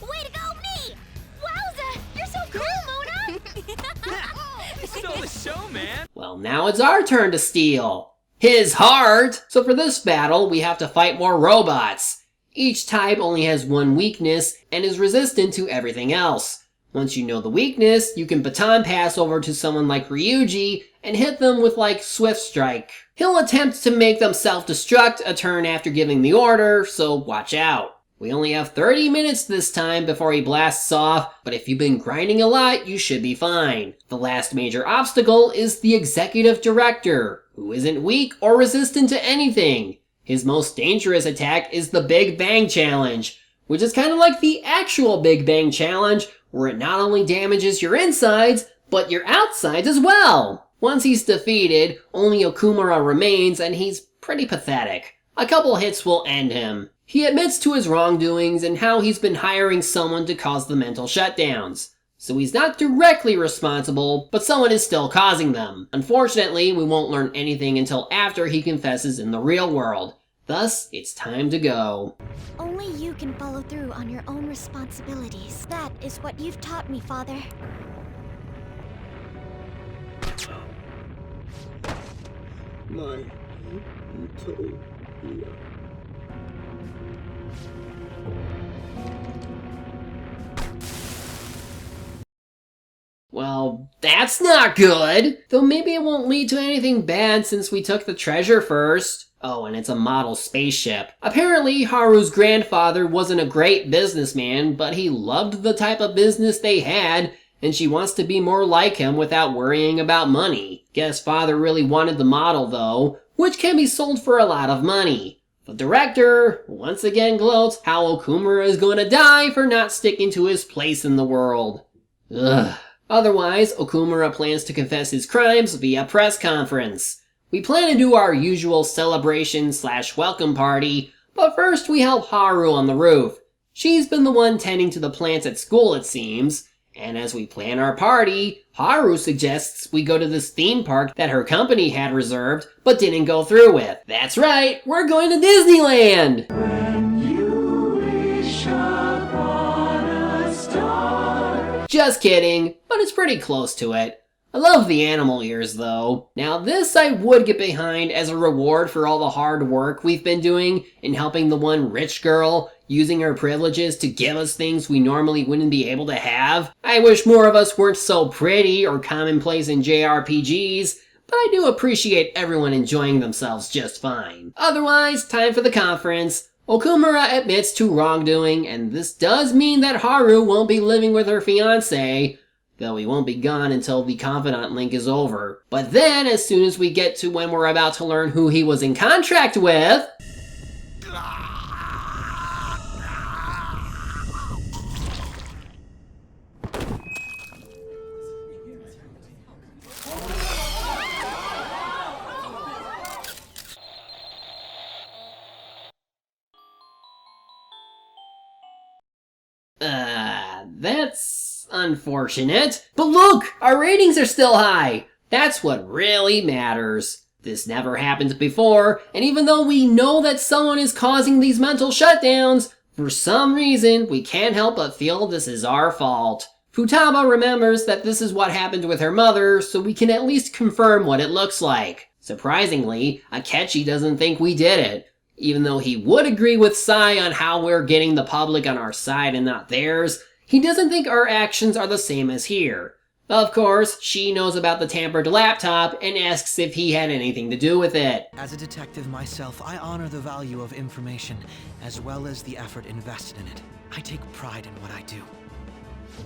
Way to go, me! Wowza! You're so cool, Mona! You stole the show, man! Well, now it's our turn to steal. His heart! So for this battle, we have to fight more robots. Each type only has one weakness and is resistant to everything else. Once you know the weakness, you can baton pass over to someone like Ryuji and hit them with like Swift Strike. He'll attempt to make them self-destruct a turn after giving the order, so watch out. We only have 30 minutes this time before he blasts off, but if you've been grinding a lot, you should be fine. The last major obstacle is the Executive Director, who isn't weak or resistant to anything. His most dangerous attack is the Big Bang Challenge, which is kind of like the actual Big Bang Challenge, where it not only damages your insides, but your outsides as well. Once he's defeated, only Okumura remains, and he's pretty pathetic. A couple hits will end him. He admits to his wrongdoings and how he's been hiring someone to cause the mental shutdowns. So he's not directly responsible, but someone is still causing them. Unfortunately, we won't learn anything until after he confesses in the real world. Thus, it's time to go. Only you can follow through on your own responsibilities. That is what you've taught me, Father. My utopia. Well, that's not good! Though maybe it won't lead to anything bad since we took the treasure first. Oh, and it's a model spaceship. Apparently, Haru's grandfather wasn't a great businessman, but he loved the type of business they had, and she wants to be more like him without worrying about money. Guess father really wanted the model though, which can be sold for a lot of money. The director once again gloats how Okumura is going to die for not sticking to his place in the world. Ugh. Otherwise, Okumura plans to confess his crimes via press conference. We plan to do our usual celebration/welcome party, but first we help Haru on the roof. She's been the one tending to the plants at school, it seems. And as we plan our party, Haru suggests we go to this theme park that her company had reserved, but didn't go through with. That's right, we're going to Disneyland! When you wish upon a star. Just kidding, but it's pretty close to it. I love the animal ears though. Now this I would get behind as a reward for all the hard work we've been doing in helping the one rich girl, using her privileges to give us things we normally wouldn't be able to have. I wish more of us weren't so pretty or commonplace in JRPGs, but I do appreciate everyone enjoying themselves just fine. Otherwise, time for the conference. Okumura admits to wrongdoing, and this does mean that Haru won't be living with her fiancé, though he won't be gone until the Confidant link is over. But then, as soon as we get to when we're about to learn who he was in contract with... that's unfortunate. But look, our ratings are still high. That's what really matters. This never happened before, and even though we know that someone is causing these mental shutdowns, for some reason we can't help but feel this is our fault. Futaba remembers that this is what happened with her mother, so we can at least confirm what it looks like. Surprisingly, Akechi doesn't think we did it. Even though he would agree with Sai on how we're getting the public on our side and not theirs, he doesn't think our actions are the same as here. Of course, she knows about the tampered laptop and asks if he had anything to do with it. As a detective myself, I honor the value of information, as well as the effort invested in it. I take pride in what I do.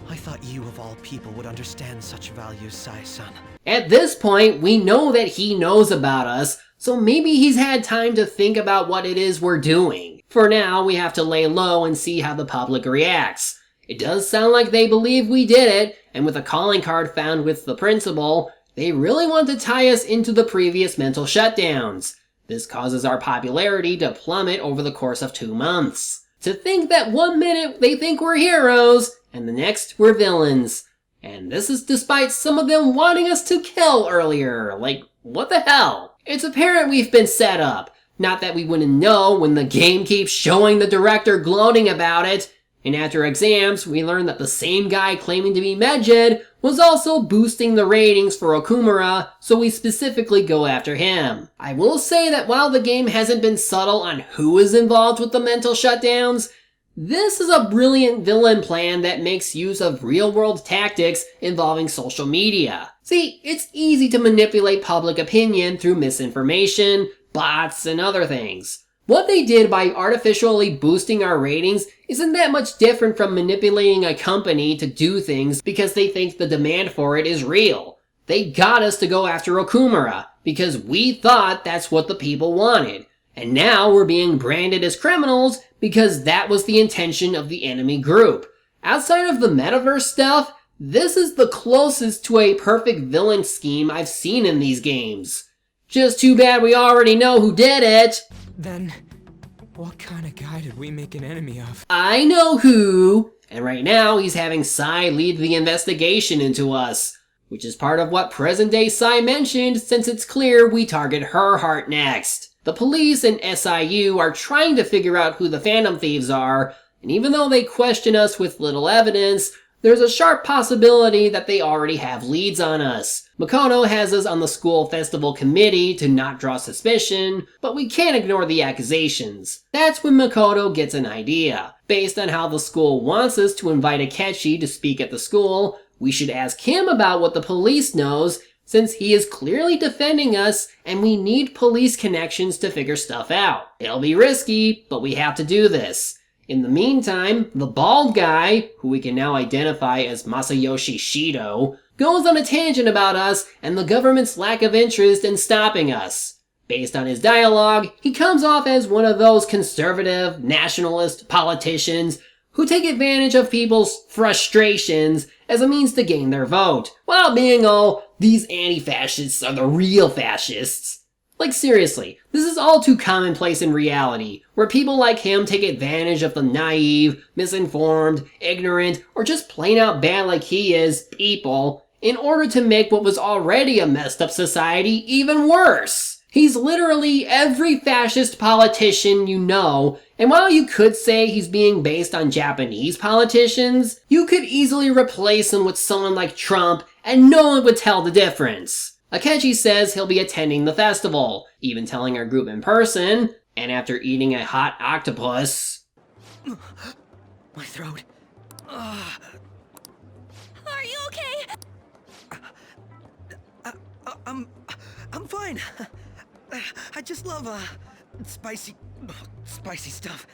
I thought you, of all people, would understand such values, Sai-san. At this point, we know that he knows about us, so maybe he's had time to think about what it is we're doing. For now, we have to lay low and see how the public reacts. It does sound like they believe we did it, and with a calling card found with the principal, they really want to tie us into the previous mental shutdowns. This causes our popularity to plummet over the course of 2 months. To think that 1 minute they think we're heroes, and the next we're villains. And this is despite some of them wanting us to kill earlier. Like, what the hell? It's apparent we've been set up. Not that we wouldn't know when the game keeps showing the director gloating about it. And after exams, we learn that the same guy claiming to be Medjed was also boosting the ratings for Okumura, so we specifically go after him. I will say that while the game hasn't been subtle on who is involved with the mental shutdowns, this is a brilliant villain plan that makes use of real-world tactics involving social media. See, it's easy to manipulate public opinion through misinformation, bots, and other things. What they did by artificially boosting our ratings isn't that much different from manipulating a company to do things because they think the demand for it is real. They got us to go after Okumura because we thought that's what the people wanted. And now we're being branded as criminals because that was the intention of the enemy group. Outside of the metaverse stuff, this is the closest to a perfect villain scheme I've seen in these games. Just too bad we already know who did it. Then, what kind of guy did we make an enemy of? I know who, and right now he's having Sai lead the investigation into us, which is part of what present-day Sai mentioned, since it's clear we target her heart next. The police and SIU are trying to figure out who the Phantom Thieves are, and even though they question us with little evidence, there's a sharp possibility that they already have leads on us. Makoto has us on the school festival committee to not draw suspicion, but we can't ignore the accusations. That's when Makoto gets an idea. Based on how the school wants us to invite Akechi to speak at the school, we should ask him about what the police knows, since he is clearly defending us and we need police connections to figure stuff out. It'll be risky, but we have to do this. In the meantime, the bald guy, who we can now identify as Masayoshi Shido, goes on a tangent about us and the government's lack of interest in stopping us. Based on his dialogue, he comes off as one of those conservative, nationalist politicians who take advantage of people's frustrations as a means to gain their vote, while being all, these anti-fascists are the real fascists. Like seriously, this is all too commonplace in reality, where people like him take advantage of the naive, misinformed, ignorant, or just plain out bad like he is, people, in order to make what was already a messed up society even worse. He's literally every fascist politician you know, and while you could say he's being based on Japanese politicians, you could easily replace him with someone like Trump and no one would tell the difference. Akechi says he'll be attending the festival, even telling our group in person, and after eating a hot octopus... My throat. Are you okay? I'm fine. I just love, spicy stuff.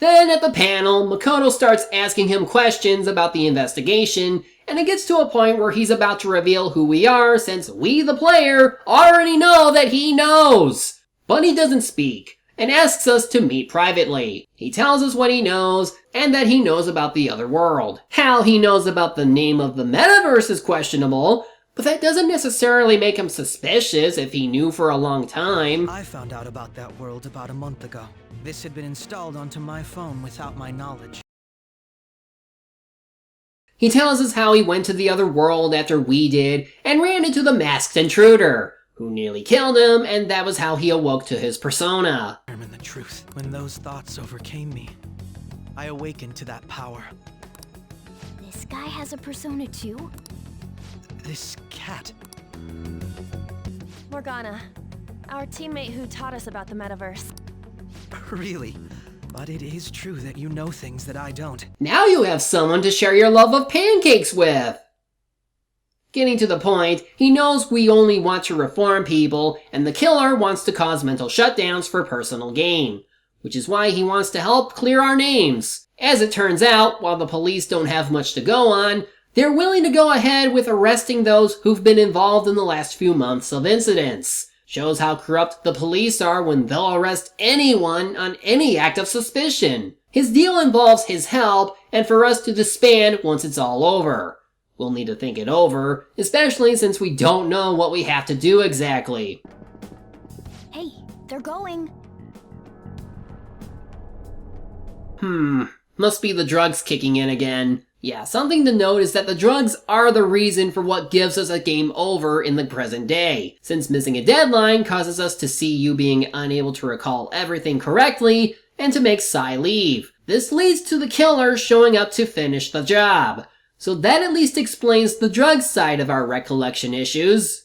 Then at the panel, Makoto starts asking him questions about the investigation, and it gets to a point where he's about to reveal who we are since we, the player, already know that he knows. But he doesn't speak, and asks us to meet privately. He tells us what he knows, and that he knows about the other world. How he knows about the name of the metaverse is questionable, but that doesn't necessarily make him suspicious if he knew for a long time. I found out about that world about a month ago. This had been installed onto my phone without my knowledge. He tells us how he went to the other world after we did, and ran into the masked intruder, who nearly killed him, and that was how he awoke to his persona. And the truth, when those thoughts overcame me, I awakened to that power. This guy has a persona too? This cat. Morgana, our teammate who taught us about the metaverse. Really? But it is true that you know things that I don't. Now you have someone to share your love of pancakes with! Getting to the point, he knows we only want to reform people, and the killer wants to cause mental shutdowns for personal gain, which is why he wants to help clear our names. As it turns out, while the police don't have much to go on, they're willing to go ahead with arresting those who've been involved in the last few months of incidents. Shows how corrupt the police are when they'll arrest anyone on any act of suspicion. His deal involves his help, and for us to disband once it's all over. We'll need to think it over, especially since we don't know what we have to do exactly. Hey, they're going. Must be the drugs kicking in again. Yeah, something to note is that the drugs are the reason for what gives us a game over in the present day, since missing a deadline causes us to see you being unable to recall everything correctly, and to make Sai leave. This leads to the killer showing up to finish the job. So that at least explains the drugs side of our recollection issues.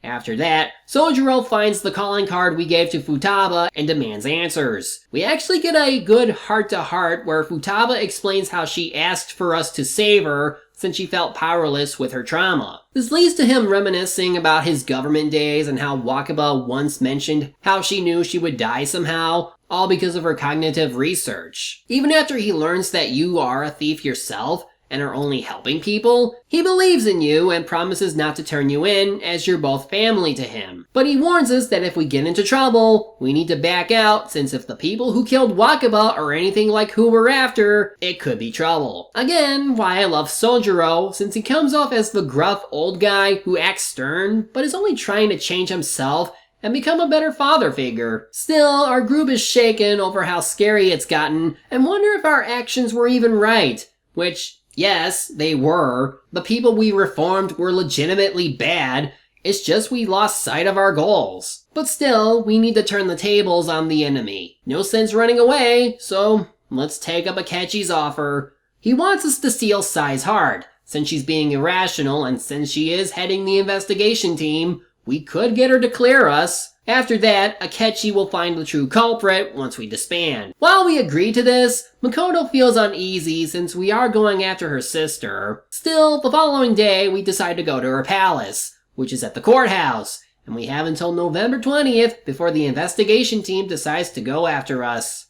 After that, Sojiro finds the calling card we gave to Futaba and demands answers. We actually get a good heart-to-heart where Futaba explains how she asked for us to save her since she felt powerless with her trauma. This leads to him reminiscing about his government days and how Wakaba once mentioned how she knew she would die somehow, all because of her cognitive research. Even after he learns that you are a thief yourself, and are only helping people? He believes in you and promises not to turn you in, as you're both family to him. But he warns us that if we get into trouble, we need to back out, since if the people who killed Wakaba are anything like who we're after, it could be trouble. Again, why I love Sojiro, since he comes off as the gruff old guy who acts stern, but is only trying to change himself and become a better father figure. Still, our group is shaken over how scary it's gotten and wonder if our actions were even right. Which, yes, they were. The people we reformed were legitimately bad. It's just we lost sight of our goals. But still, we need to turn the tables on the enemy. No sense running away, so let's take up Akechi's offer. He wants us to steal Sai's heart. Since she's being irrational and since she is heading the investigation team, we could get her to clear us. After that, Akechi will find the true culprit once we disband. While we agree to this, Makoto feels uneasy since we are going after her sister. Still, the following day, we decide to go to her palace, which is at the courthouse, and we have until November 20th before the investigation team decides to go after us.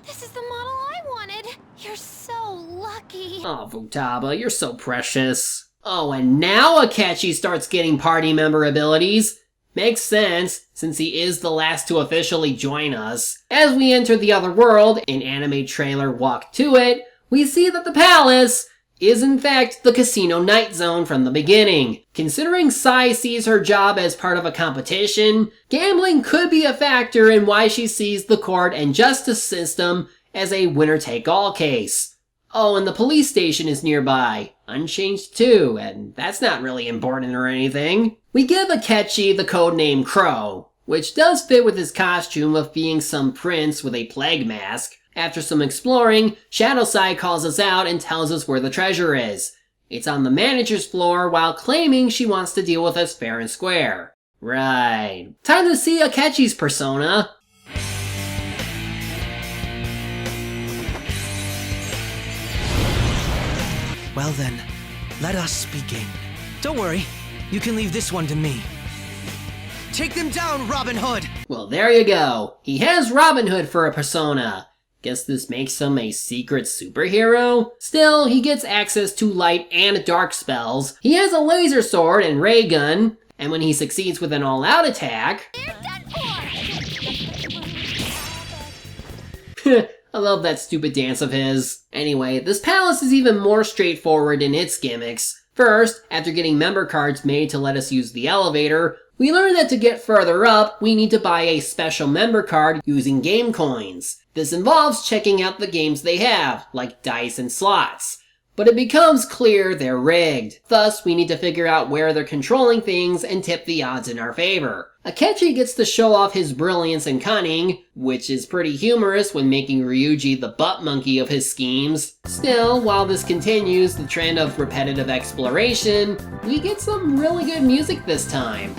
This is the model I wanted. You're so lucky. Oh, Futaba, you're so precious. Oh, and now Akechi starts getting party member abilities. Makes sense, since he is the last to officially join us. As we enter the other world, in anime trailer Walk to It, we see that the palace is in fact the casino night zone from the beginning. Considering Sai sees her job as part of a competition, gambling could be a factor in why she sees the court and justice system as a winner-take-all case. Oh, and the police station is nearby, unchanged too, and that's not really important or anything. We give Akechi the codename Crow, which does fit with his costume of being some prince with a plague mask. After some exploring, Shadow Sai calls us out and tells us where the treasure is. It's on the manager's floor while claiming she wants to deal with us fair and square. Right. Time to see Akechi's persona. Well then, let us begin. Don't worry, you can leave this one to me. Take them down, Robin Hood! Well, there you go. He has Robin Hood for a persona. Guess this makes him a secret superhero? Still, he gets access to light and dark spells. He has a laser sword and ray gun. And when he succeeds with an all-out attack... I love that stupid dance of his. Anyway, this palace is even more straightforward in its gimmicks. First, after getting member cards made to let us use the elevator, we learn that to get further up, we need to buy a special member card using game coins. This involves checking out the games they have, like dice and slots. But it becomes clear they're rigged. Thus, we need to figure out where they're controlling things and tip the odds in our favor. Akechi gets to show off his brilliance and cunning, which is pretty humorous when making Ryuji the butt monkey of his schemes. Still, while this continues the trend of repetitive exploration, we get some really good music this time.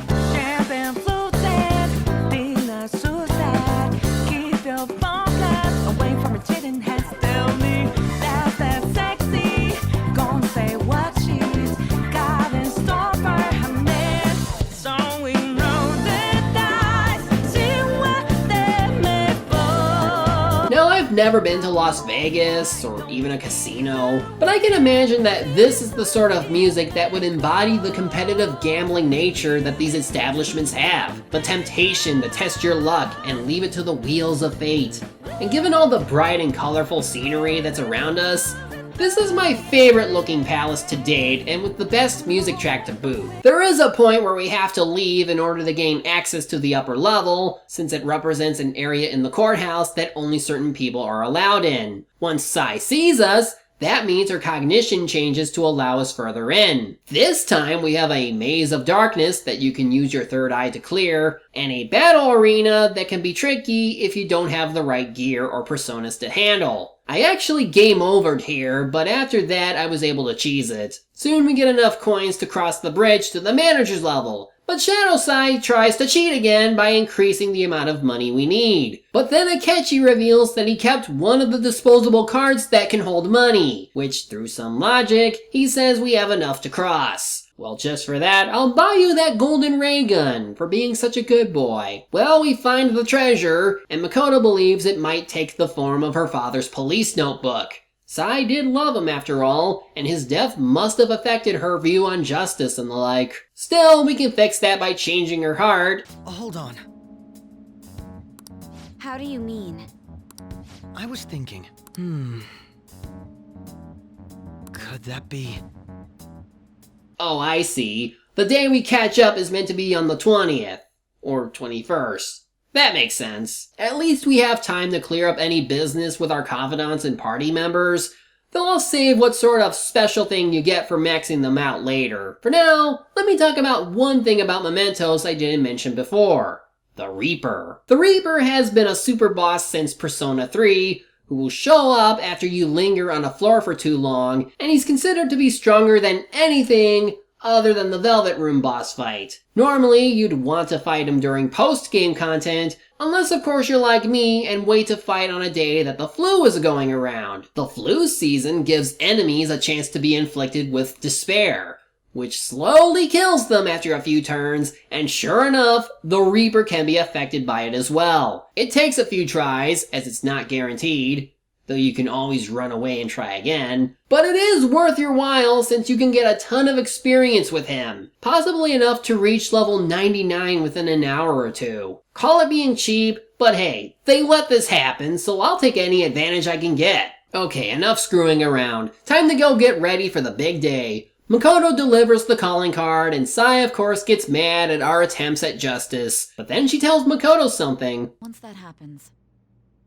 Never been to Las Vegas or even a casino, but I can imagine that this is the sort of music that would embody the competitive gambling nature that these establishments have. The temptation to test your luck and leave it to the wheels of fate. And given all the bright and colorful scenery that's around us, this is my favorite looking palace to date, and with the best music track to boot. There is a point where we have to leave in order to gain access to the upper level, since it represents an area in the courthouse that only certain people are allowed in. Once Sai sees us, that means her cognition changes to allow us further in. This time we have a maze of darkness that you can use your third eye to clear, and a battle arena that can be tricky if you don't have the right gear or personas to handle. I actually game overed here, but after that I was able to cheese it. Soon we get enough coins to cross the bridge to the manager's level, but Shadow Sai tries to cheat again by increasing the amount of money we need. But then Akechi reveals that he kept one of the disposable cards that can hold money, which through some logic, he says we have enough to cross. Well, just for that, I'll buy you that golden ray gun for being such a good boy. Well, we find the treasure, and Makoto believes it might take the form of her father's police notebook. Sai did love him after all, and his death must have affected her view on justice and the like. Still, we can fix that by changing her heart. Hold on. How do you mean? I was thinking, could that be? Oh, I see. The day we catch up is meant to be on the 20th. Or 21st. That makes sense. At least we have time to clear up any business with our confidants and party members. Though I'll save what sort of special thing you get for maxing them out later. For now, let me talk about one thing about mementos I didn't mention before. The Reaper. The Reaper has been a super boss since Persona 3, who will show up after you linger on a floor for too long, and he's considered to be stronger than anything other than the Velvet Room boss fight. Normally, you'd want to fight him during post-game content, unless of course you're like me and wait to fight on a day that the flu is going around. The flu season gives enemies a chance to be inflicted with despair, which slowly kills them after a few turns, and sure enough, the Reaper can be affected by it as well. It takes a few tries, as it's not guaranteed, though you can always run away and try again. But it is worth your while since you can get a ton of experience with him, possibly enough to reach level 99 within an hour or two. Call it being cheap, but hey, they let this happen, so I'll take any advantage I can get. Okay, enough screwing around. Time to go get ready for the big day. Makoto delivers the calling card, and Sai of course gets mad at our attempts at justice. But then she tells Makoto something. Once that happens,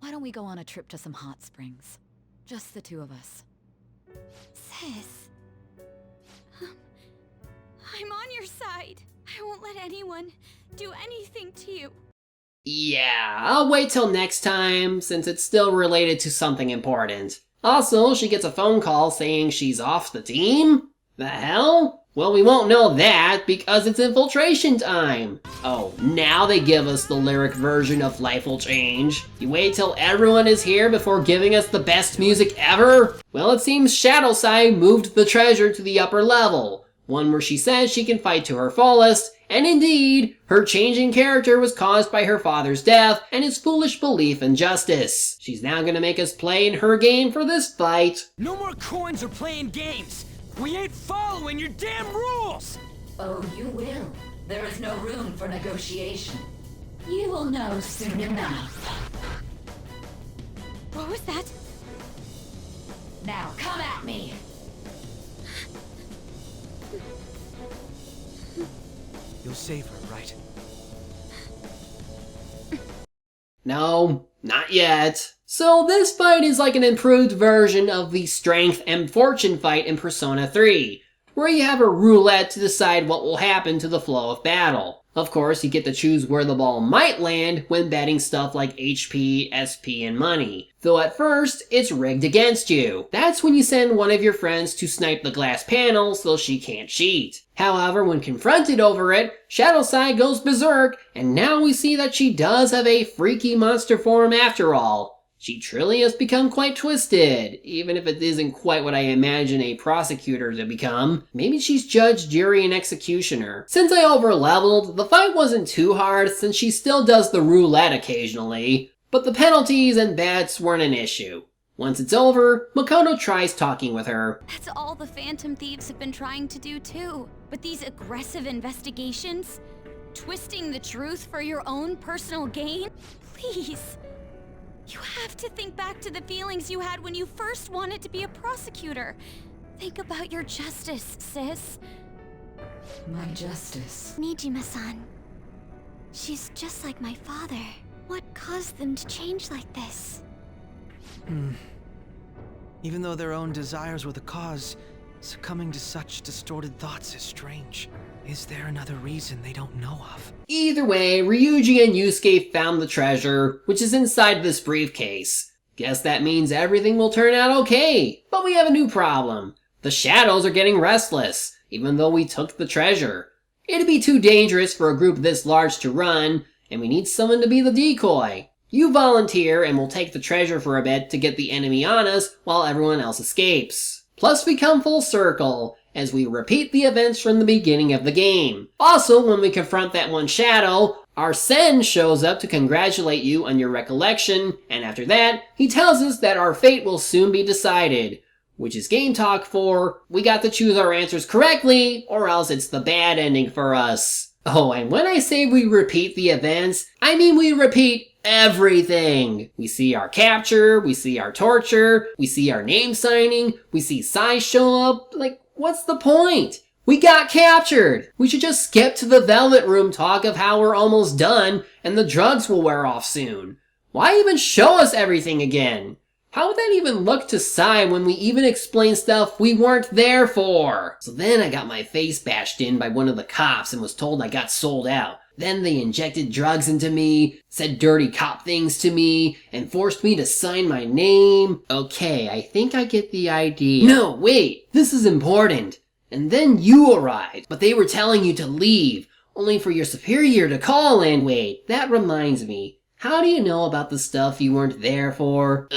why don't we go on a trip to some hot springs? Just the two of us. Sis. I'm on your side. I won't let anyone do anything to you. Yeah, I'll wait till next time, since it's still related to something important. Also, she gets a phone call saying she's off the team? The hell? Well, we won't know that because it's infiltration time. Oh, now they give us the lyric version of Life Will Change. You wait till everyone is here before giving us the best music ever? Well, it seems Shadow Sai moved the treasure to the upper level, one where she says she can fight to her fullest, and indeed, her changing character was caused by her father's death and his foolish belief in justice. She's now gonna make us play in her game for this fight. No more coins or playing games! We ain't following your damn rules! Oh, you will. There is no room for negotiation. You will know soon enough. What was that? Now come at me! You'll save her, right? No, not yet. So this fight is like an improved version of the strength and fortune fight in Persona 3, where you have a roulette to decide what will happen to the flow of battle. Of course, you get to choose where the ball might land when betting stuff like HP, SP, and money. Though at first, it's rigged against you. That's when you send one of your friends to snipe the glass panel so she can't cheat. However, when confronted over it, Shadow Sai goes berserk, and now we see that she does have a freaky monster form after all. She truly has become quite twisted, even if it isn't quite what I imagine a prosecutor to become. Maybe she's judge, jury, and executioner. Since I overleveled, the fight wasn't too hard since she still does the roulette occasionally, but the penalties and bets weren't an issue. Once it's over, Makoto tries talking with her. That's all the Phantom Thieves have been trying to do too. But these aggressive investigations? Twisting the truth for your own personal gain? Please. You have to think back to the feelings you had when you first wanted to be a prosecutor. Think about your justice, sis. My justice. Nijima-san. She's just like my father. What caused them to change like this? Even though their own desires were the cause, succumbing to such distorted thoughts is strange. Is there another reason they don't know of? Either way, Ryuji and Yusuke found the treasure, which is inside this briefcase. Guess that means everything will turn out okay. But we have a new problem. The shadows are getting restless, even though we took the treasure. It'd be too dangerous for a group this large to run, and we need someone to be the decoy. You volunteer and we'll take the treasure for a bit to get the enemy on us while everyone else escapes. Plus we come full circle, as we repeat the events from the beginning of the game. Also, when we confront that one shadow, Our Sen shows up to congratulate you on your recollection, and after that, he tells us that our fate will soon be decided. Which is game talk for, we got to choose our answers correctly, or else it's the bad ending for us. Oh, and when I say we repeat the events, I mean we repeat everything. We see our capture, we see our torture, we see our name signing, we see Sai show up. Like, what's the point? We got captured! We should just skip to the Velvet Room talk of how we're almost done and the drugs will wear off soon. Why even show us everything again? How would that even look to Sai when we even explain stuff we weren't there for? So then I got my face bashed in by one of the cops and was told I got sold out. Then they injected drugs into me, said dirty cop things to me, and forced me to sign my name. Okay, I think I get the idea. No, wait, this is important. And then you arrived, but they were telling you to leave, only for your superior to call and wait. That reminds me, how do you know about the stuff you weren't there for?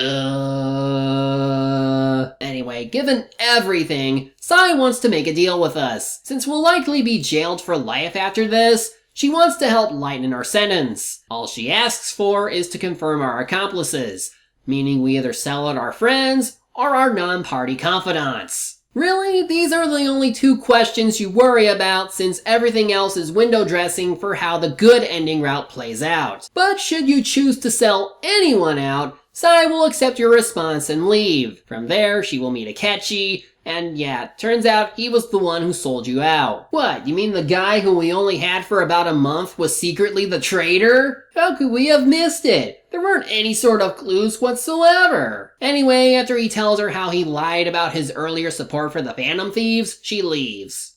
Anyway, given everything, Sai wants to make a deal with us. Since we'll likely be jailed for life after this, she wants to help lighten our sentence. All she asks for is to confirm our accomplices, meaning we either sell out our friends or our non-party confidants. Really? These are the only two questions you worry about since everything else is window dressing for how the good ending route plays out. But should you choose to sell anyone out, Sai will accept your response and leave. From there, she will meet Akechi, and yeah, turns out he was the one who sold you out. What, you mean the guy who we only had for about a month was secretly the traitor? How could we have missed it? There weren't any sort of clues whatsoever. Anyway, after he tells her how he lied about his earlier support for the Phantom Thieves, she leaves.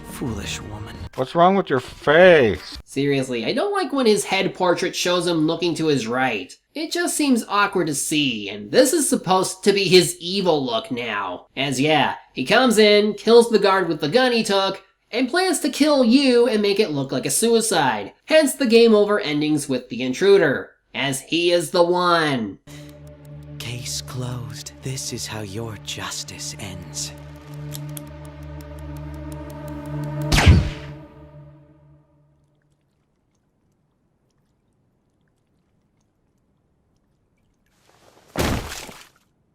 Foolish woman. What's wrong with your face? Seriously, I don't like when his head portrait shows him looking to his right. It just seems awkward to see, and this is supposed to be his evil look now. As yeah, he comes in, kills the guard with the gun he took, and plans to kill you and make it look like a suicide. Hence the game over endings with the intruder, as he is the one. Case closed. This is how your justice ends.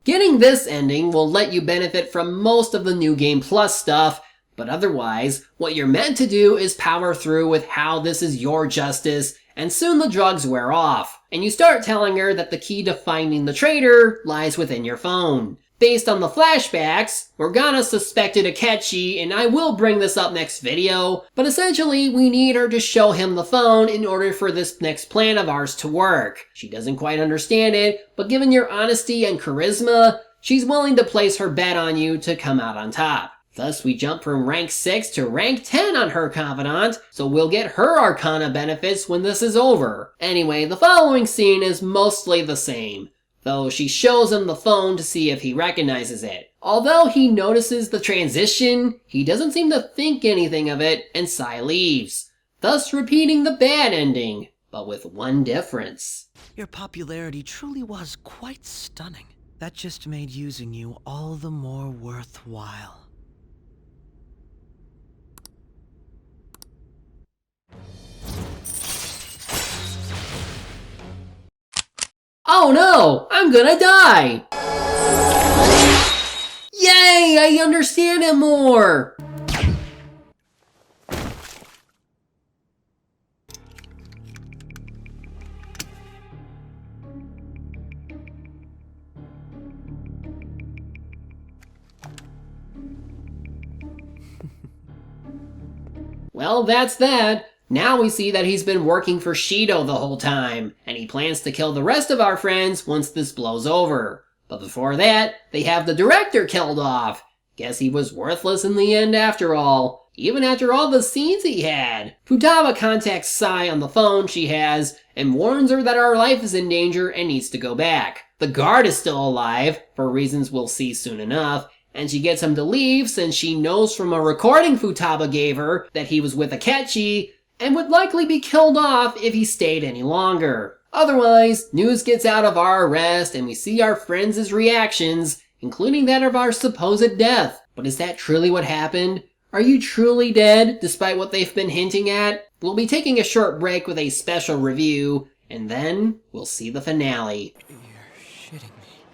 Getting this ending will let you benefit from most of the New Game Plus stuff, but otherwise, what you're meant to do is power through with how this is your justice, and soon the drugs wear off, and you start telling her that the key to finding the traitor lies within your phone. Based on the flashbacks, Morgana suspected Akechi, and I will bring this up next video, but essentially we need her to show him the phone in order for this next plan of ours to work. She doesn't quite understand it, but given your honesty and charisma, she's willing to place her bet on you to come out on top. Thus we jump from rank 6 to rank 10 on her confidant, so we'll get her Arcana benefits when this is over. Anyway, the following scene is mostly the same, though she shows him the phone to see if he recognizes it. Although he notices the transition, he doesn't seem to think anything of it, and Sai leaves, thus repeating the bad ending, but with one difference. Your popularity truly was quite stunning. That just made using you all the more worthwhile. Oh no! I'm gonna die! Yay! I understand him more! Well, that's that. Now we see that he's been working for Shido the whole time, and he plans to kill the rest of our friends once this blows over. But before that, they have the director killed off. Guess he was worthless in the end after all, even after all the scenes he had. Futaba contacts Sai on the phone she has, and warns her that our life is in danger and needs to go back. The guard is still alive, for reasons we'll see soon enough, and she gets him to leave since she knows from a recording Futaba gave her that he was with Akechi, and would likely be killed off if he stayed any longer. Otherwise, news gets out of our arrest and we see our friends' reactions, including that of our supposed death. But is that truly what happened? Are you truly dead, despite what they've been hinting at? We'll be taking a short break with a special review, and then we'll see the finale. You're shitting me.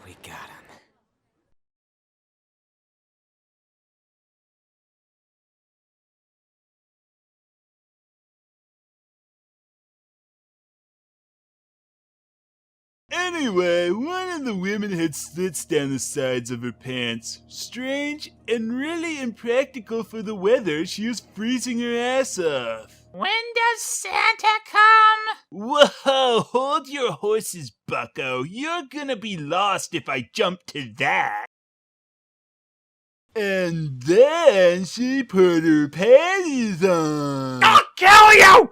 We got him. Anyway, one of the women had slits down the sides of her pants. Strange and really impractical for the weather. She was freezing her ass off. When does Santa come? Whoa, hold your horses, bucko. You're gonna be lost if I jump to that. And then she put her panties on. I'll kill you!